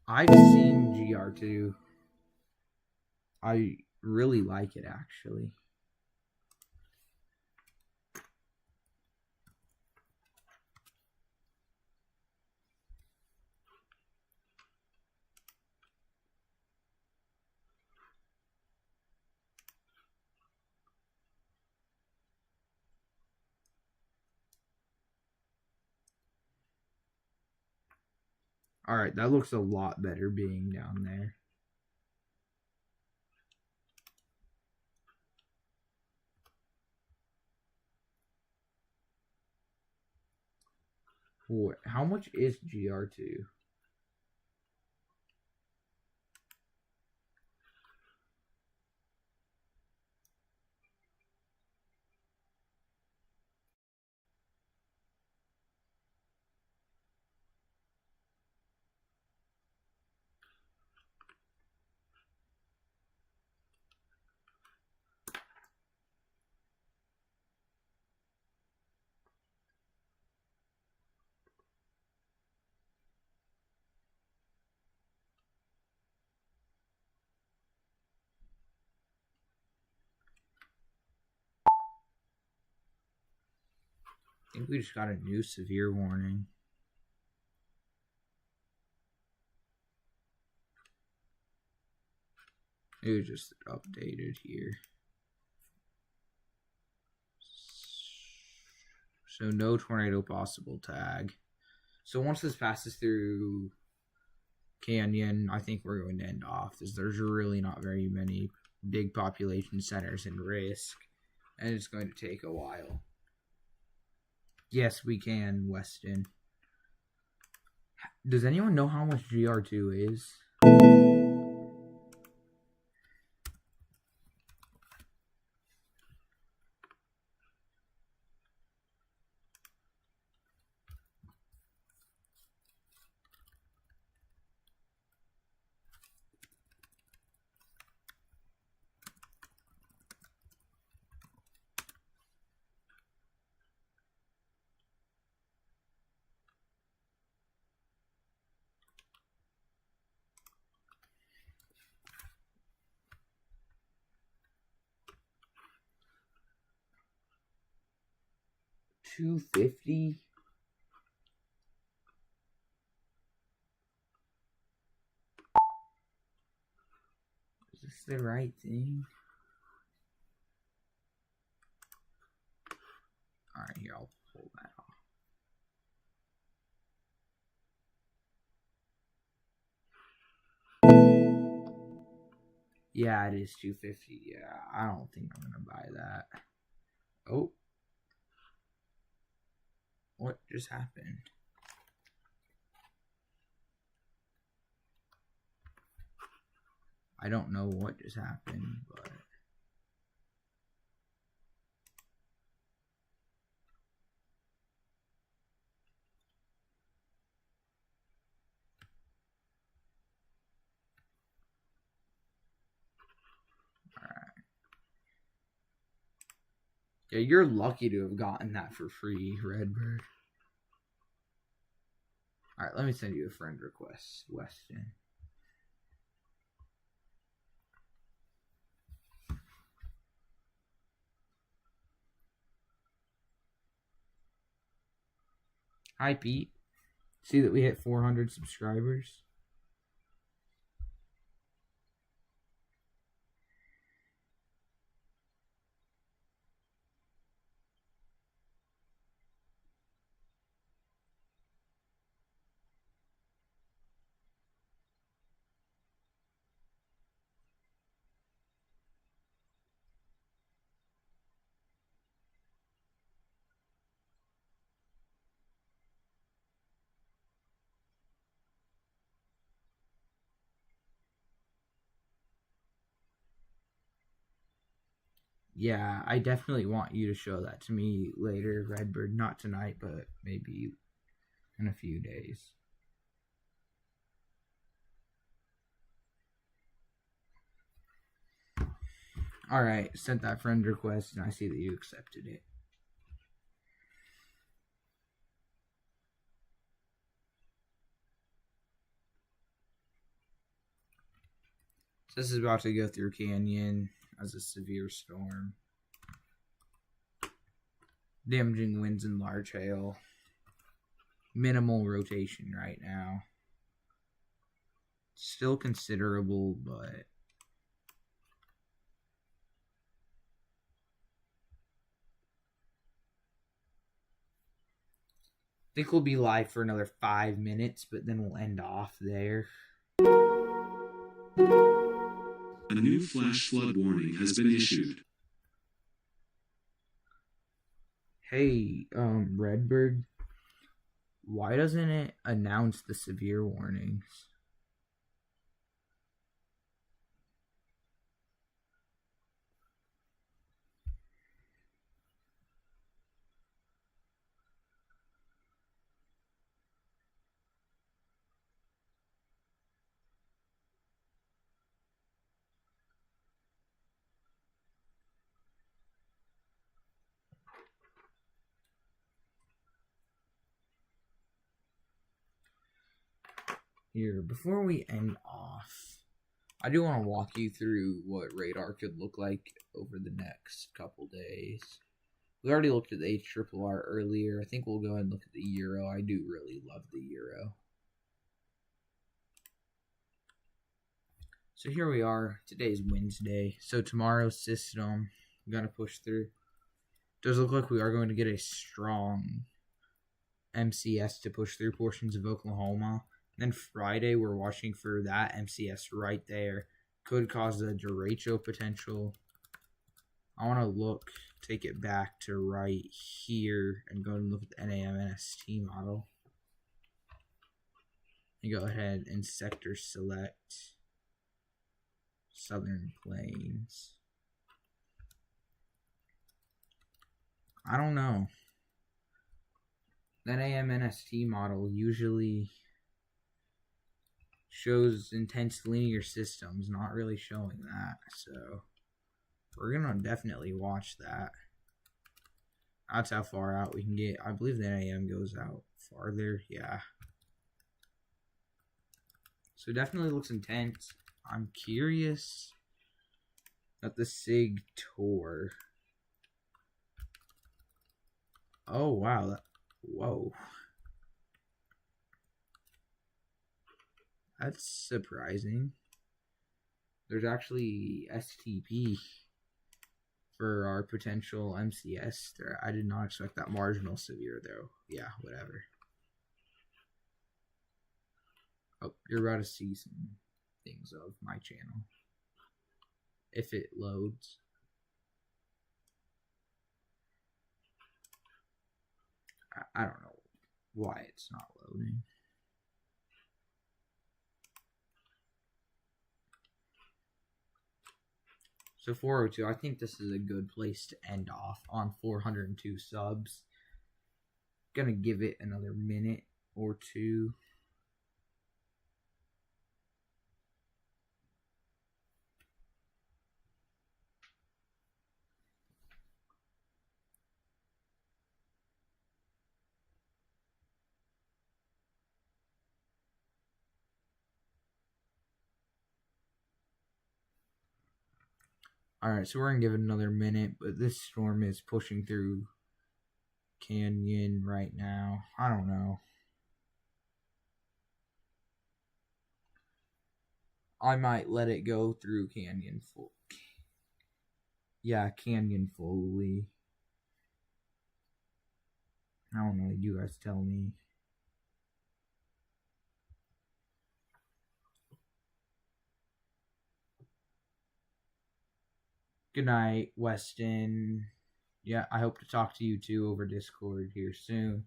I've seen GR2. I really like it, actually. Alright, that looks a lot better being down there. What? How much is GR2? I think we just got a new severe warning. It was just updated here. So no tornado possible tag. So once this passes through Canyon, I think we're going to end off, as there's really not very many big population centers in Risk, and it's going to take a while. Yes, we can, Weston. Does anyone know how much GR2 is? $250? Is this the right thing? Alright, here, I'll pull that off. Yeah, it is $250. Yeah, I don't think I'm gonna buy that. Oh. What just happened? I don't know what just happened, but... Yeah, you're lucky to have gotten that for free, Redbird. Alright, let me send you a friend request, Weston. Hi, Pete. See that we hit 400 subscribers? Yeah, I definitely want you to show that to me later, Redbird. Not tonight, but maybe in a few days. Alright, sent that friend request, and I see that you accepted it. So this is about to go through Canyon as a severe storm. Damaging winds and large hail. Minimal rotation right now. Still considerable, but... I think we'll be live for another 5 minutes, but then we'll end off there. A new flash flood warning has been issued. Hey, Redbird, why doesn't it announce the severe warnings? Here, before we end off, I do want to walk you through what radar could look like over the next couple days. We already looked at the HRRR earlier. I think we'll go and look at the Euro. I do really love the Euro. So here we are. Today's Wednesday. So tomorrow's system, I'm going to push through. Does look like we are going to get a strong MCS to push through portions of Oklahoma. Then Friday, we're watching for that MCS right there. Could cause a derecho potential. I want to look, take it back to right here and go and look at the NAMNST model. You go ahead and sector select Southern Plains. I don't know. That NAMNST model usually shows intense linear systems, not really showing that. So we're gonna definitely watch that. That's how far out we can get. I believe the NAM goes out farther. Yeah. So definitely looks intense. I'm curious at the SIG tour. Oh wow. Whoa. That's surprising. There's actually STP for our potential MCS there. I did not expect that marginal severe though. Yeah, whatever. Oh, you're about to see some things of my channel. If it loads. I don't know why it's not loading. So 402, I think this is a good place to end off on 402 subs. Gonna give it another minute or two. Alright, so we're gonna give it another minute, but this storm is pushing through Canyon right now. I don't know. I might let it go through Canyon full. Yeah, Canyon fully. I don't know. You guys tell me. Good night, Weston. Yeah, I hope to talk to you too over Discord here soon.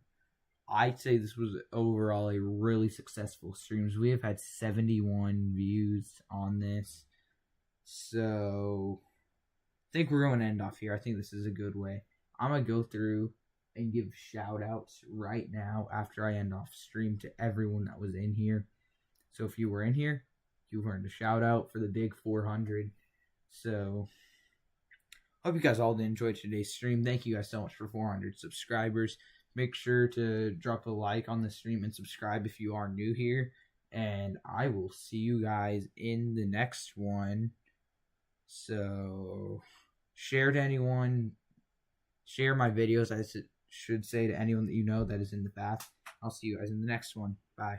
I'd say this was overall a really successful streams. We have had 71 views on this. So I think we're going to end off here. I think this is a good way. I'm going to go through and give shout outs right now after I end off stream to everyone that was in here. So if you were in here, you earned a shout out for the big 400. So hope you guys all did enjoy today's stream. Thank you guys so much for 400 subscribers. Make sure to drop a like on the stream and subscribe if you are new here. And I will see you guys in the next one. So share to anyone. Share my videos, I should say, to anyone that you know that is in the path. I'll see you guys in the next one. Bye.